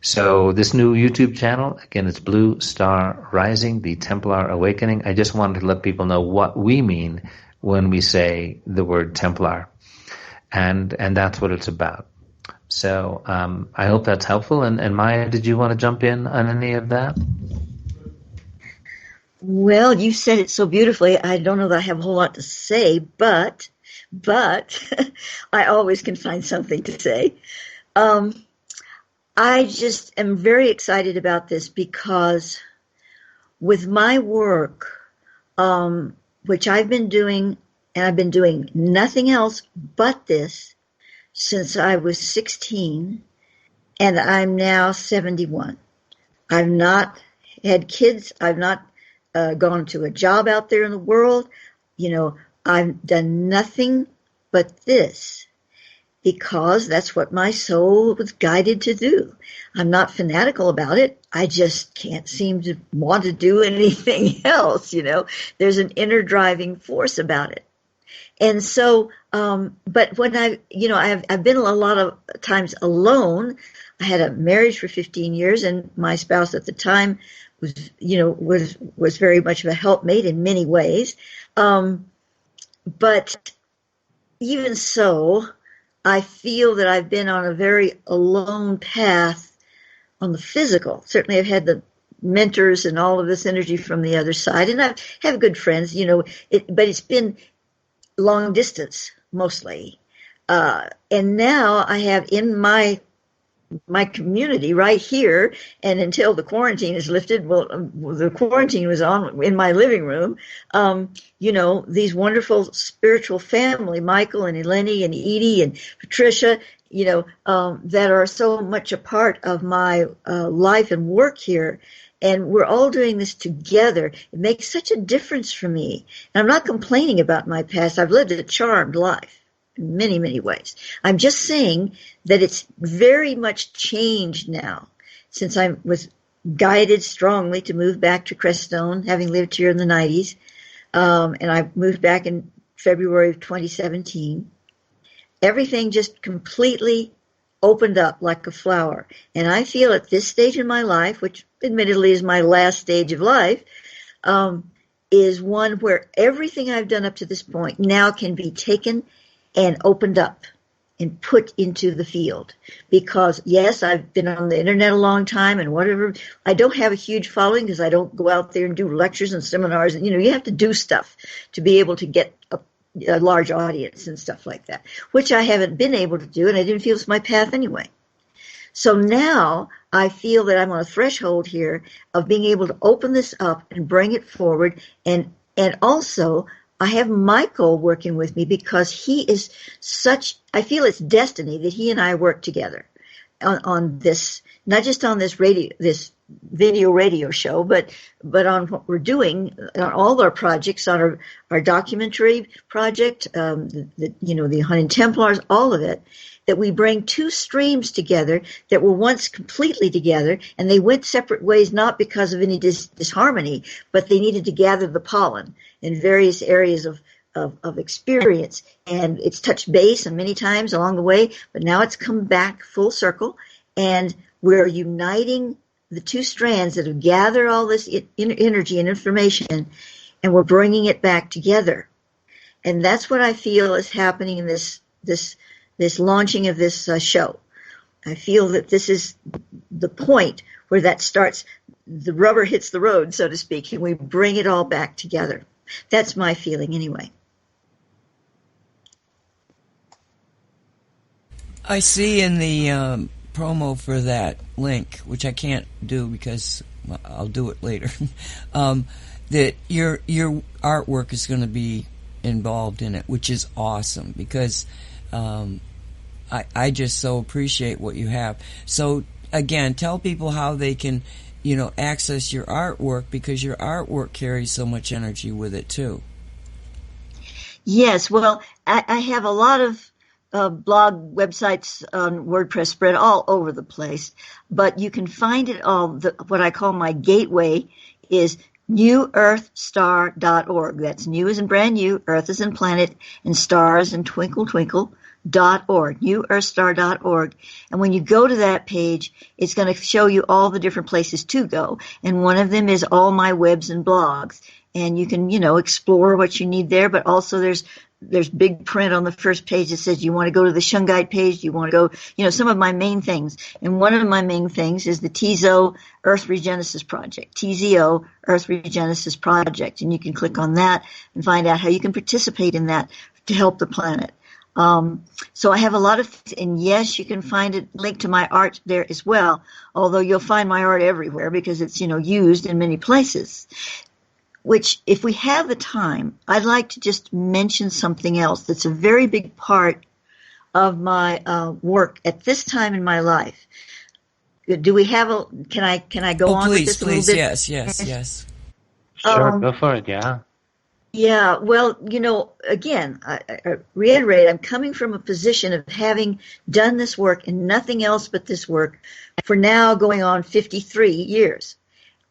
So this new YouTube channel, again, it's Blue Star Rising, the Templar Awakening. I just wanted to let people know what we mean when we say the word Templar. And that's what it's about. So I hope that's helpful. And Maya, did you want to jump in on any of that? Well, you said it so beautifully. I don't know that I have a whole lot to say, but I always can find something to say. I just am very excited about this because with my work, which I've been doing, and I've been doing nothing else but this since I was 16, and I'm now 71. I've not had kids. I've not gone to a job out there in the world. I've done nothing but this, because that's what my soul was guided to do. I'm not fanatical about it. I just can't seem to want to do anything else, There's an inner driving force about it. And so, but when I've been a lot of times alone. I had a marriage for 15 years, and my spouse at the time was very much of a helpmate in many ways. But even so, I feel that I've been on a very alone path on the physical. Certainly, I've had the mentors and all of this energy from the other side, and I have good friends, but it's been long distance mostly. And now I have in my community right here, and until the quarantine is lifted, the quarantine was on in my living room, these wonderful spiritual family, Michael and Eleni and Edie and Patricia, that are so much a part of my life and work here. And we're all doing this together. It makes such a difference for me. And I'm not complaining about my past. I've lived a charmed life in many, many ways. I'm just saying that it's very much changed now since I was guided strongly to move back to Crestone, having lived here in the 90s. And I moved back in February of 2017. Everything just completely opened up like a flower. And I feel at this stage in my life, which admittedly is my last stage of life, is one where everything I've done up to this point now can be taken and opened up and put into the field. Because, yes, I've been on the internet a long time and whatever. I don't have a huge following because I don't go out there and do lectures and seminars. And, you have to do stuff to be able to get a large audience and stuff like that, which I haven't been able to do, and I didn't feel it's my path anyway. So now I feel that I'm on a threshold here of being able to open this up and bring it forward, and also I have Michael working with me because he is I feel it's destiny that he and I work together on this, not just on this video radio show, but on what we're doing on all our projects, on our documentary project, the Hunting Templars, all of it, that we bring two streams together that were once completely together, and they went separate ways, not because of any disharmony, but they needed to gather the pollen in various areas of experience. And it's touched base and many times along the way, but now it's come back full circle, and we're uniting the two strands that have gathered all this energy and information, and we're bringing it back together. And that's what I feel is happening in this launching of this show. I feel that this is the point where that starts, the rubber hits the road, so to speak, and we bring it all back together. That's my feeling anyway. I see in the promo for that link, which I can't do because I'll do it later, that your artwork is going to be involved in it, which is awesome because I just so appreciate what you have. So again, tell people how they can, access your artwork, because your artwork carries so much energy with it too. Yes, well, I have a lot of blog websites on WordPress spread all over the place, but you can find it all. What I call my gateway is newearthstar.org. That's new as in brand new, earth as in planet, and stars and twinkle twinkle. .org, newearthstar.org. And when you go to that page, it's going to show you all the different places to go. And one of them is all my webs and blogs. And you can, explore what you need there, but also there's big print on the first page that says you want to go to the Shungite page, you want to go, some of my main things. And one of my main things is the TZO Earth Regenesis Project, TZO Earth Regenesis Project. And you can click on that and find out how you can participate in that to help the planet. So I have a lot of, and yes, you can find it linked to my art there as well, although you'll find my art everywhere because it's, used in many places. Which, if we have the time, I'd like to just mention something else that's a very big part of my work at this time in my life. Do we have can I go on with this a little bit? Yes. Sure, go for it, yeah. Yeah, well, again, I reiterate, I'm coming from a position of having done this work and nothing else but this work for now going on 53 years.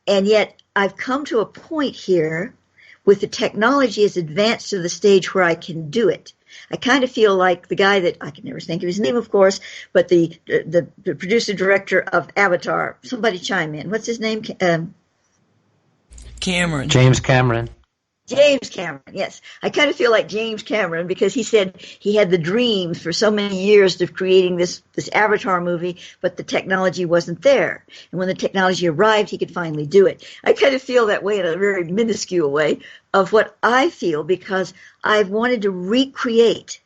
And yet I've come to a point here with the technology has advanced to the stage where I can do it. I kind of feel like the guy that I can never think of his name, of course, but the producer director of Avatar. Somebody chime in. What's his name? Cameron. James Cameron. James Cameron, yes. I kind of feel like James Cameron because he said he had the dreams for so many years of creating this Avatar movie, but the technology wasn't there. And when the technology arrived, he could finally do it. I kind of feel that way in a very minuscule way of what I feel because I've wanted to recreate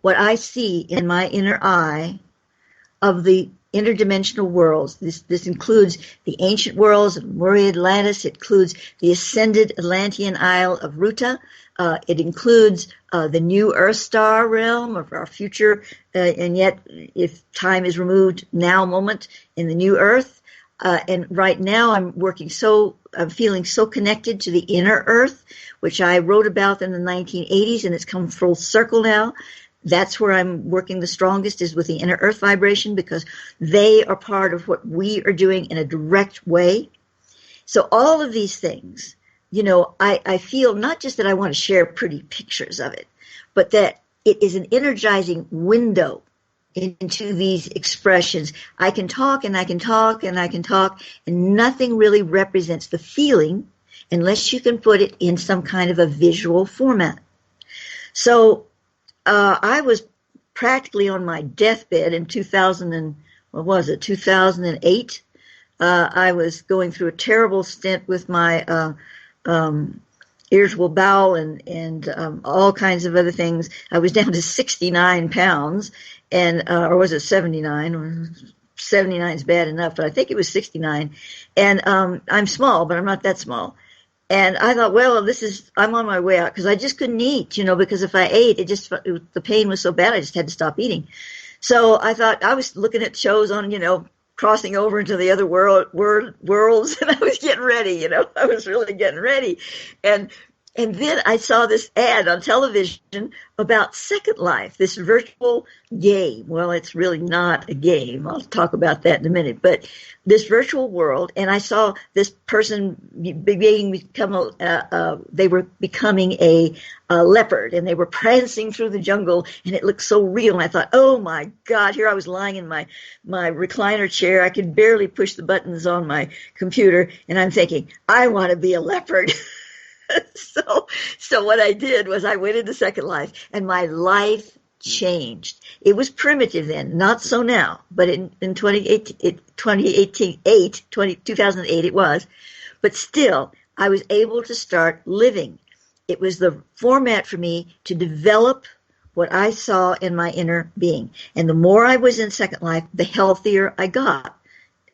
what I see in my inner eye of the interdimensional worlds. This includes the ancient worlds of Lemuria, Atlantis. It includes the ascended Atlantean Isle of Ruta. It includes the new Earth star realm of our future, and yet, if time is removed, now moment in the new Earth. And right now, I'm feeling so connected to the inner Earth, which I wrote about in the 1980s, and it's come full circle now. That's where I'm working the strongest is with the inner earth vibration because they are part of what we are doing in a direct way. So all of these things, I feel not just that I want to share pretty pictures of it, but that it is an energizing window into these expressions. I can talk and I can talk and I can talk, and nothing really represents the feeling unless you can put it in some kind of a visual format. So I was practically on my deathbed in 2008. I was going through a terrible stint with my irritable bowel and all kinds of other things. I was down to 69 pounds, or was it 79? Or 79 is bad enough, but I think it was 69. And I'm small, but I'm not that small. And I thought, well, I'm on my way out because I just couldn't eat, because if I ate, the pain was so bad, I just had to stop eating. So I thought I was looking at shows on, crossing over into the other worlds, and I was getting ready, I was really getting ready. And then I saw this ad on television about Second Life, this virtual game. Well, it's really not a game. I'll talk about that in a minute. But this virtual world, and I saw this person they were becoming a leopard, and they were prancing through the jungle, and it looked so real. And I thought, oh my God, here I was lying in my recliner chair. I could barely push the buttons on my computer, and I'm thinking, I want to be a leopard. So what I did was I went into Second Life, and my life changed. It was primitive then, not so now, but in 2008 it was. But still, I was able to start living. It was the format for me to develop what I saw in my inner being. And the more I was in Second Life, the healthier I got.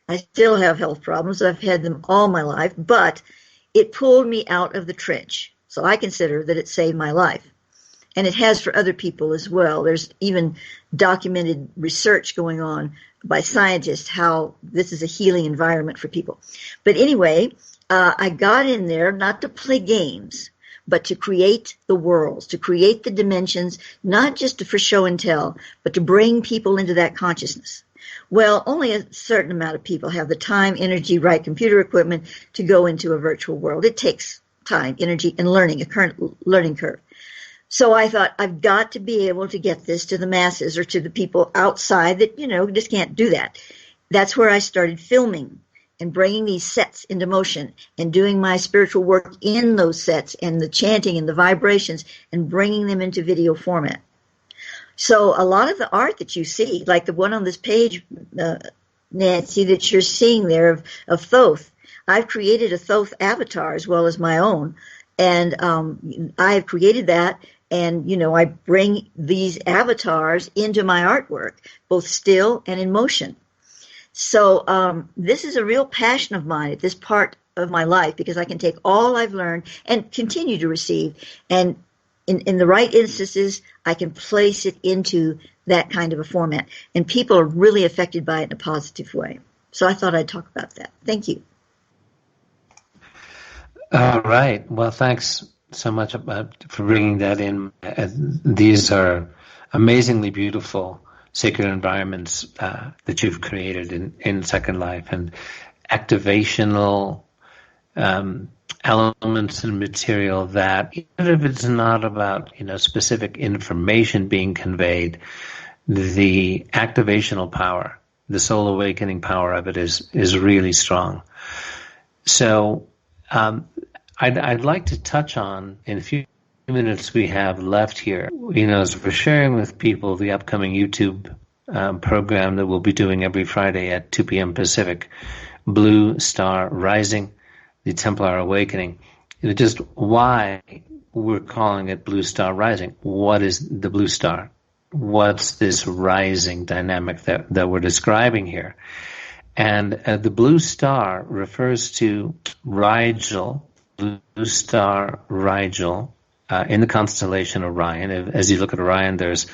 I still have health problems. I've had them all my life, but it pulled me out of the trench. So I consider that it saved my life. And it has for other people as well. There's even documented research going on by scientists how this is a healing environment for people. But anyway, I got in there not to play games, but to create the worlds, to create the dimensions, not just for show and tell, but to bring people into that consciousness. Well, only a certain amount of people have the time, energy, right computer equipment to go into a virtual world. It takes time, energy, and learning, a current learning curve. So I thought, I've got to be able to get this to the masses or to the people outside that, just can't do that. That's where I started filming and bringing these sets into motion and doing my spiritual work in those sets and the chanting and the vibrations and bringing them into video format. So a lot of the art that you see, like the one on this page, Nancy, that you're seeing there of Thoth, I've created a Thoth avatar as well as my own. And I have created that. And, I bring these avatars into my artwork, both still and in motion. So this is a real passion of mine at this part of my life because I can take all I've learned and continue to receive, and in the right instances, I can place it into that kind of a format. And people are really affected by it in a positive way. So I thought I'd talk about that. Thank you. All right. Well, thanks so much for bringing that in. These are amazingly beautiful sacred environments that you've created in Second Life, and activational elements and material that, even if it's not about specific information being conveyed, the activational power, the soul awakening power of it is really strong. So I'd like to touch on, in a few minutes we have left here, as we're sharing with people the upcoming YouTube program that we'll be doing every Friday at 2 p.m. Pacific, Blue Star Rising, the Templar Awakening. Just why we're calling it Blue Star Rising. What is the blue star? What's this rising dynamic that we're describing here? And the blue star refers to Rigel, blue star Rigel, in the constellation Orion. As you look at Orion, there's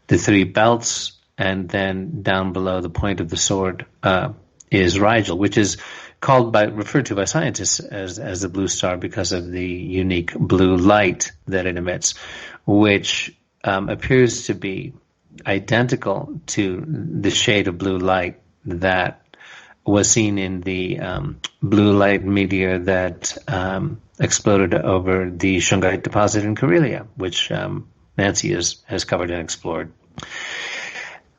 the three belts, and then down below the point of the sword is Rigel, which is referred to by scientists as the blue star because of the unique blue light that it emits, which appears to be identical to the shade of blue light that was seen in the blue light meteor that exploded over the Shungite deposit in Karelia, which Nancy has covered and explored.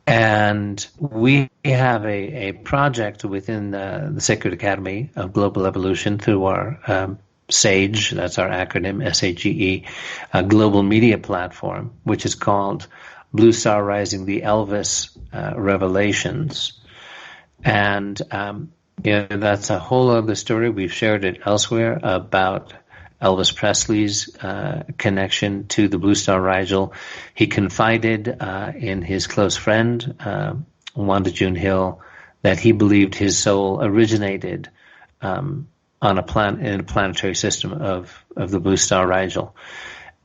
And we have a project within the Sacred Academy of Global Evolution through our SAGE, that's our acronym, SAGE, global media platform, which is called Blue Star Rising, the Elvis Revelations. And that's a whole other story. We've shared it elsewhere about Elvis Presley's connection to the Blue Star Rigel. He confided in his close friend, Wanda June Hill, that he believed his soul originated in a planetary system of the Blue Star Rigel.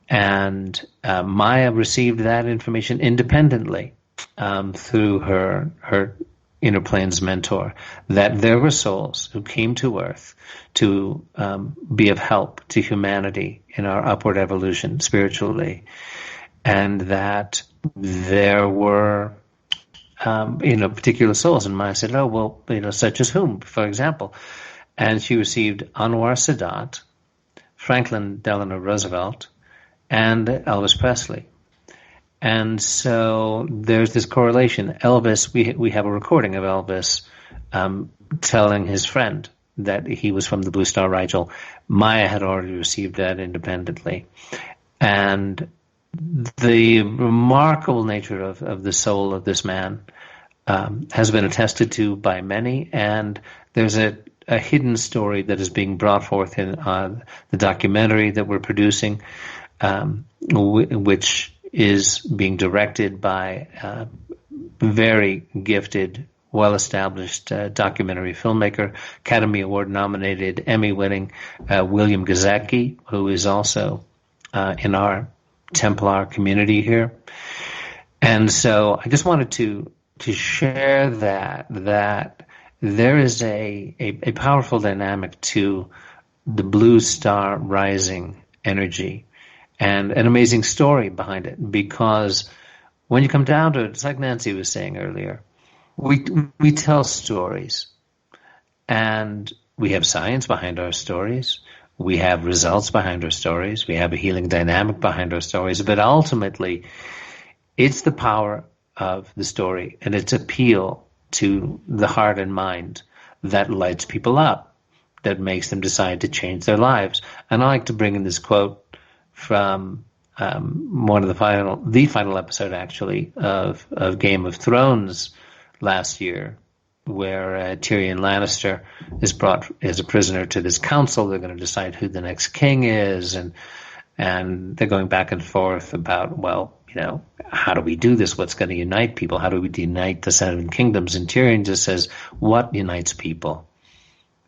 And Maia received that information independently through her inner planes mentor, that there were souls who came to Earth to be of help to humanity in our upward evolution spiritually, and that there were particular souls. And Maya said, oh, well, such as whom, for example? And she received Anwar Sadat, Franklin Delano Roosevelt, and Elvis Presley. And so there's this correlation. Elvis, we have a recording of Elvis telling his friend that he was from the Blue Star Rigel. Maya had already received that independently. And the remarkable nature of the soul of this man has been attested to by many, and there's a hidden story that is being brought forth in the documentary that we're producing, which is being directed by a very gifted, well-established documentary filmmaker, Academy Award-nominated, Emmy-winning William Gazecki, who is also in our Templar community here. And so I just wanted to share that there is a powerful dynamic to the Blue Star Rising energy, and an amazing story behind it, because when you come down to it, it's like Nancy was saying earlier, we tell stories, and we have science behind our stories, we have results behind our stories, we have a healing dynamic behind our stories, but ultimately it's the power of the story and its appeal to the heart and mind that lights people up, that makes them decide to change their lives. And I like to bring in this quote from one of the final episode, actually, of Game of Thrones last year, where Tyrion Lannister is brought as a prisoner to this council. They're going to decide who the next king is, and they're going back and forth about, well, how do we do this? What's going to unite people? How do we unite the Seven Kingdoms? And Tyrion just says, what unites people?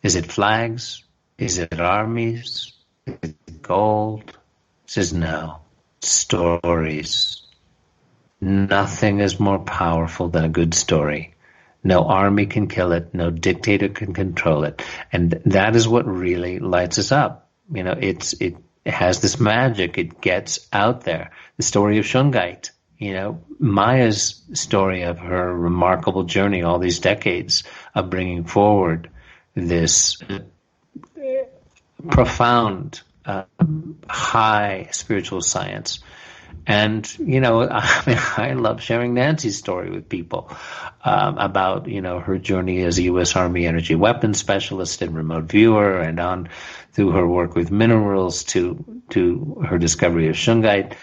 Is it flags? Is it armies? Is it gold? He says, no, stories. Nothing is more powerful than a good story. No army can kill it. No dictator can control it. And that is what really lights us up. It has this magic. It gets out there. The story of Shungite, Maya's story of her remarkable journey, all these decades of bringing forward this profound, high spiritual science. And, I mean, I love sharing Nancy's story with people about, her journey as a U.S. Army energy weapons specialist and remote viewer, and on through her work with minerals to her discovery of shungite.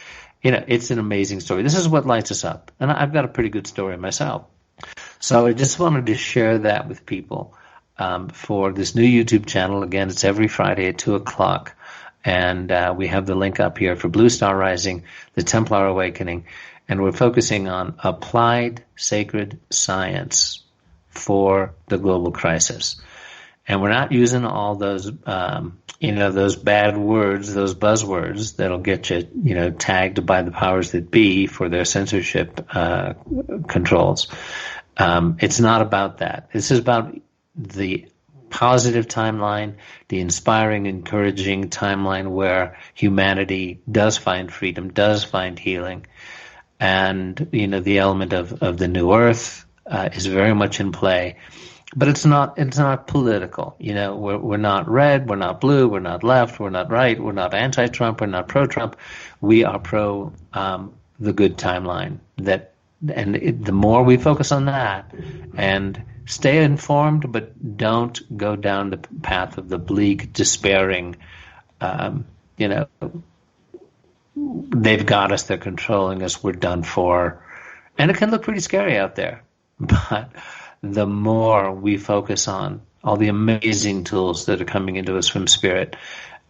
It's an amazing story. This is what lights us up. And I've got a pretty good story myself. So I just wanted to share that with people for this new YouTube channel. Again, it's every Friday at 2 o'clock. And we have the link up here for Blue Star Rising, the Templar Awakening, and we're focusing on applied sacred science for the global crisis. And we're not using all those, those bad words, those buzzwords that'll get you, tagged by the powers that be for their censorship controls. It's not about that. This is about the positive timeline, the inspiring, encouraging timeline where humanity does find freedom, does find healing. And, the element of the new earth is very much in play. But it's not political. We're not red, we're not blue, we're not left, we're not right, we're not anti-Trump, we're not pro-Trump. We are pro the good timeline. The more we focus on that and stay informed, but don't go down the path of the bleak, despairing, they've got us, they're controlling us, we're done for. And it can look pretty scary out there. But the more we focus on all the amazing tools that are coming into us from Spirit,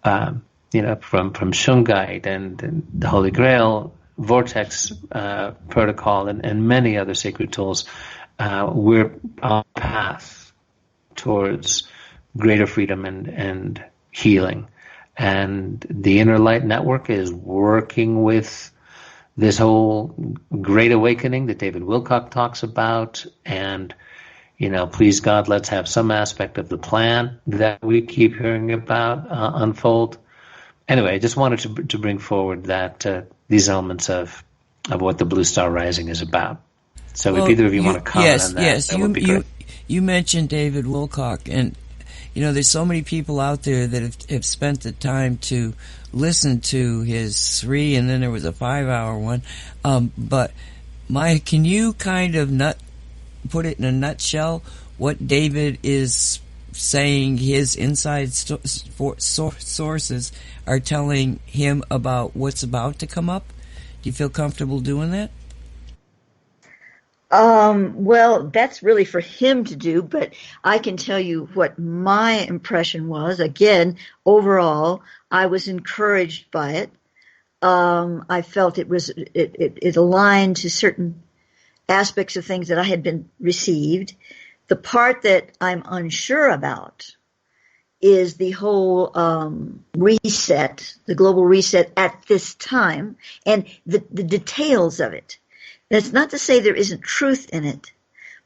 from Shungite and the Holy Grail, Vortex protocol, and many other sacred tools, we're on a path towards greater freedom and healing. And the Inner Light Network is working with this whole great awakening that David Wilcock talks about. And, please God, let's have some aspect of the plan that we keep hearing about unfold. Anyway, I just wanted to bring forward that these elements of what the Blue Star Rising is about. So if either of you want to comment on that, that would be good. You mentioned David Wilcock, and there's so many people out there that have spent the time to listen to his 3, and then there was a 5-hour one. But Maia, can you kind of put it in a nutshell what David is saying his inside sources are telling him about what's about to come up? Do you feel comfortable doing that? Well, that's really for him to do, but I can tell you what my impression was. Again, overall, I was encouraged by it. I felt it aligned to certain aspects of things that I had been received. The part that I'm unsure about is the whole reset, the global reset at this time, and the details of it. That's not to say there isn't truth in it,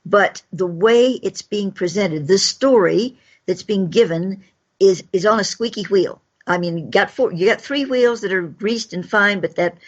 but the way it's being presented, the story that's being given is on a squeaky wheel. I mean, you got 3 wheels that are greased and fine, but that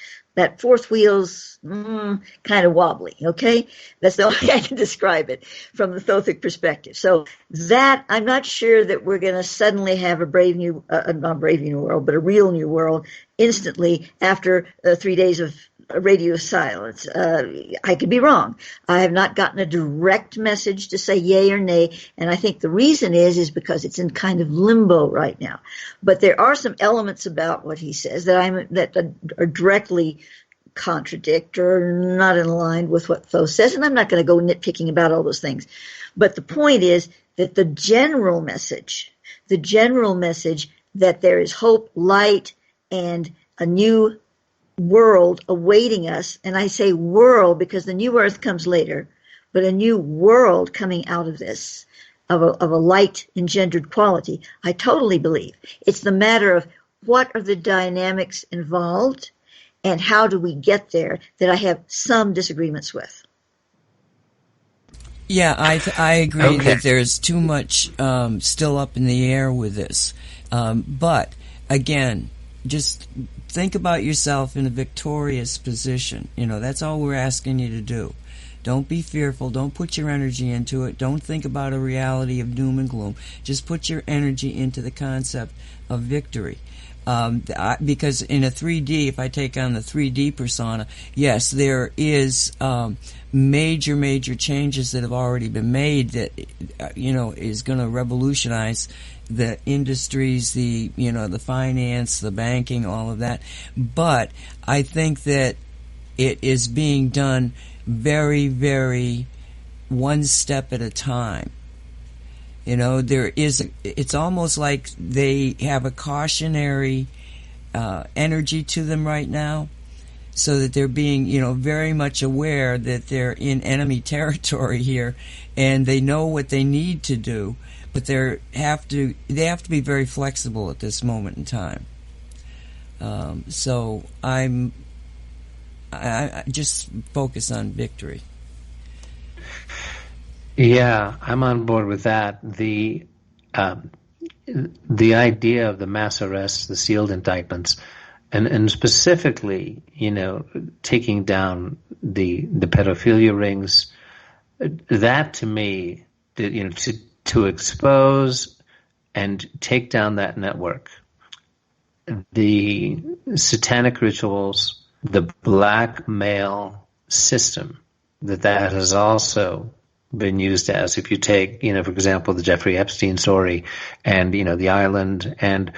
fourth wheel's kind of wobbly, okay? That's the only way I can describe it from the Thothic perspective. So that, I'm not sure that we're going to suddenly have a brave new, not brave new world, but a real new world instantly after 3 days of radio silence. I could be wrong. I have not gotten a direct message to say yay or nay, and I think the reason is because it's in kind of limbo right now. But there are some elements about what he says that are directly contradict or not in line with what Thoth says, and I'm not going to go nitpicking about all those things. But the point is that the general message that there is hope, light, and a new world awaiting us, and I say world because the new earth comes later, but a new world coming out of this, of a light engendered quality, I totally believe. It's the matter of what are the dynamics involved and how do we get there that I have some disagreements with. Yeah, I agree that there's too much still up in the air with this. But again, just think about yourself in a victorious position. That's all we're asking you to do. Don't be fearful. Don't put your energy into it. Don't think about a reality of doom and gloom. Just put your energy into the concept of victory. Because in a 3D, if I take on the 3D persona, yes, there is major changes that have already been made that is going to revolutionize the industries, the finance, the banking, all of that. But I think that it is being done very, very one step at a time. It's almost like they have a cautionary energy to them right now, so that they're being, very much aware that they're in enemy territory here, and they know what they need to do, but they have to be very flexible at this moment in time. So I just focus on victory. Yeah, I'm on board with that. The idea of the mass arrests, the sealed indictments, and specifically, taking down the pedophilia rings, that to me, to expose and take down that network, the satanic rituals, the blackmail system that has also been used as, if you take, for example, the Jeffrey Epstein story and, the island, and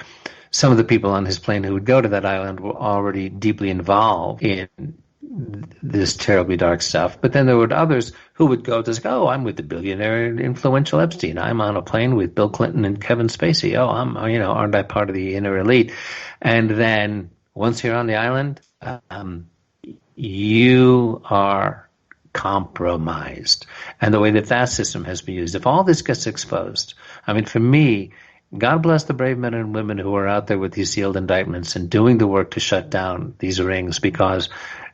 some of the people on his plane who would go to that island were already deeply involved in this terribly dark stuff. But then there were others who would go to say, oh, I'm with the billionaire influential Epstein. I'm on a plane with Bill Clinton and Kevin Spacey. Oh, aren't I part of the inner elite? And then once you're on the island, you are compromised. And the way that system has been used, if all this gets exposed, for me, God bless the brave men and women who are out there with these sealed indictments and doing the work to shut down these rings, because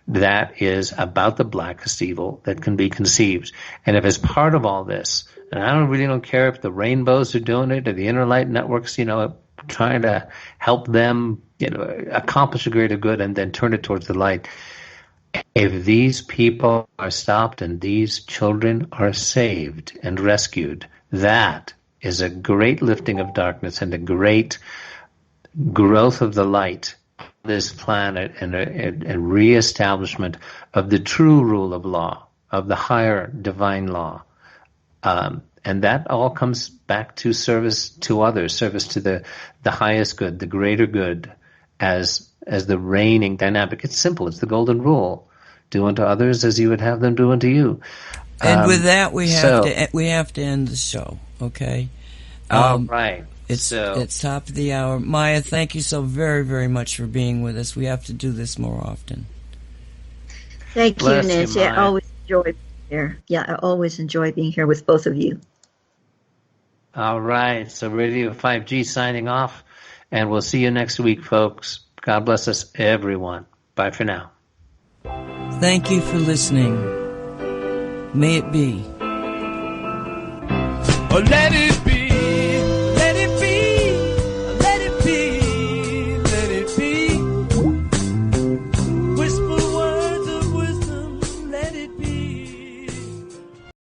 that is about the blackest evil that can be conceived. And if as part of all this, and I really don't care if the rainbows are doing it or the inner light networks, trying to help them, accomplish a greater good and then turn it towards the light. If these people are stopped and these children are saved and rescued, that is a great lifting of darkness and a great growth of the light on this planet, and a reestablishment of the true rule of law, of the higher divine law. And that all comes back to service to others, service to the highest good, the greater good, as the reigning dynamic. It's simple. It's the golden rule. Do unto others as you would have them do unto you. And with that, we have to end the show. Okay. All right. It's top of the hour. Maia, thank you so very, very much for being with us. We have to do this more often. Thank you, Nancy. I always enjoy being here. Yeah, I always enjoy being here with both of you. All right. So Radio 5G signing off, and we'll see you next week, folks. God bless us, everyone. Bye for now. Thank you for listening. May it be. Let it be.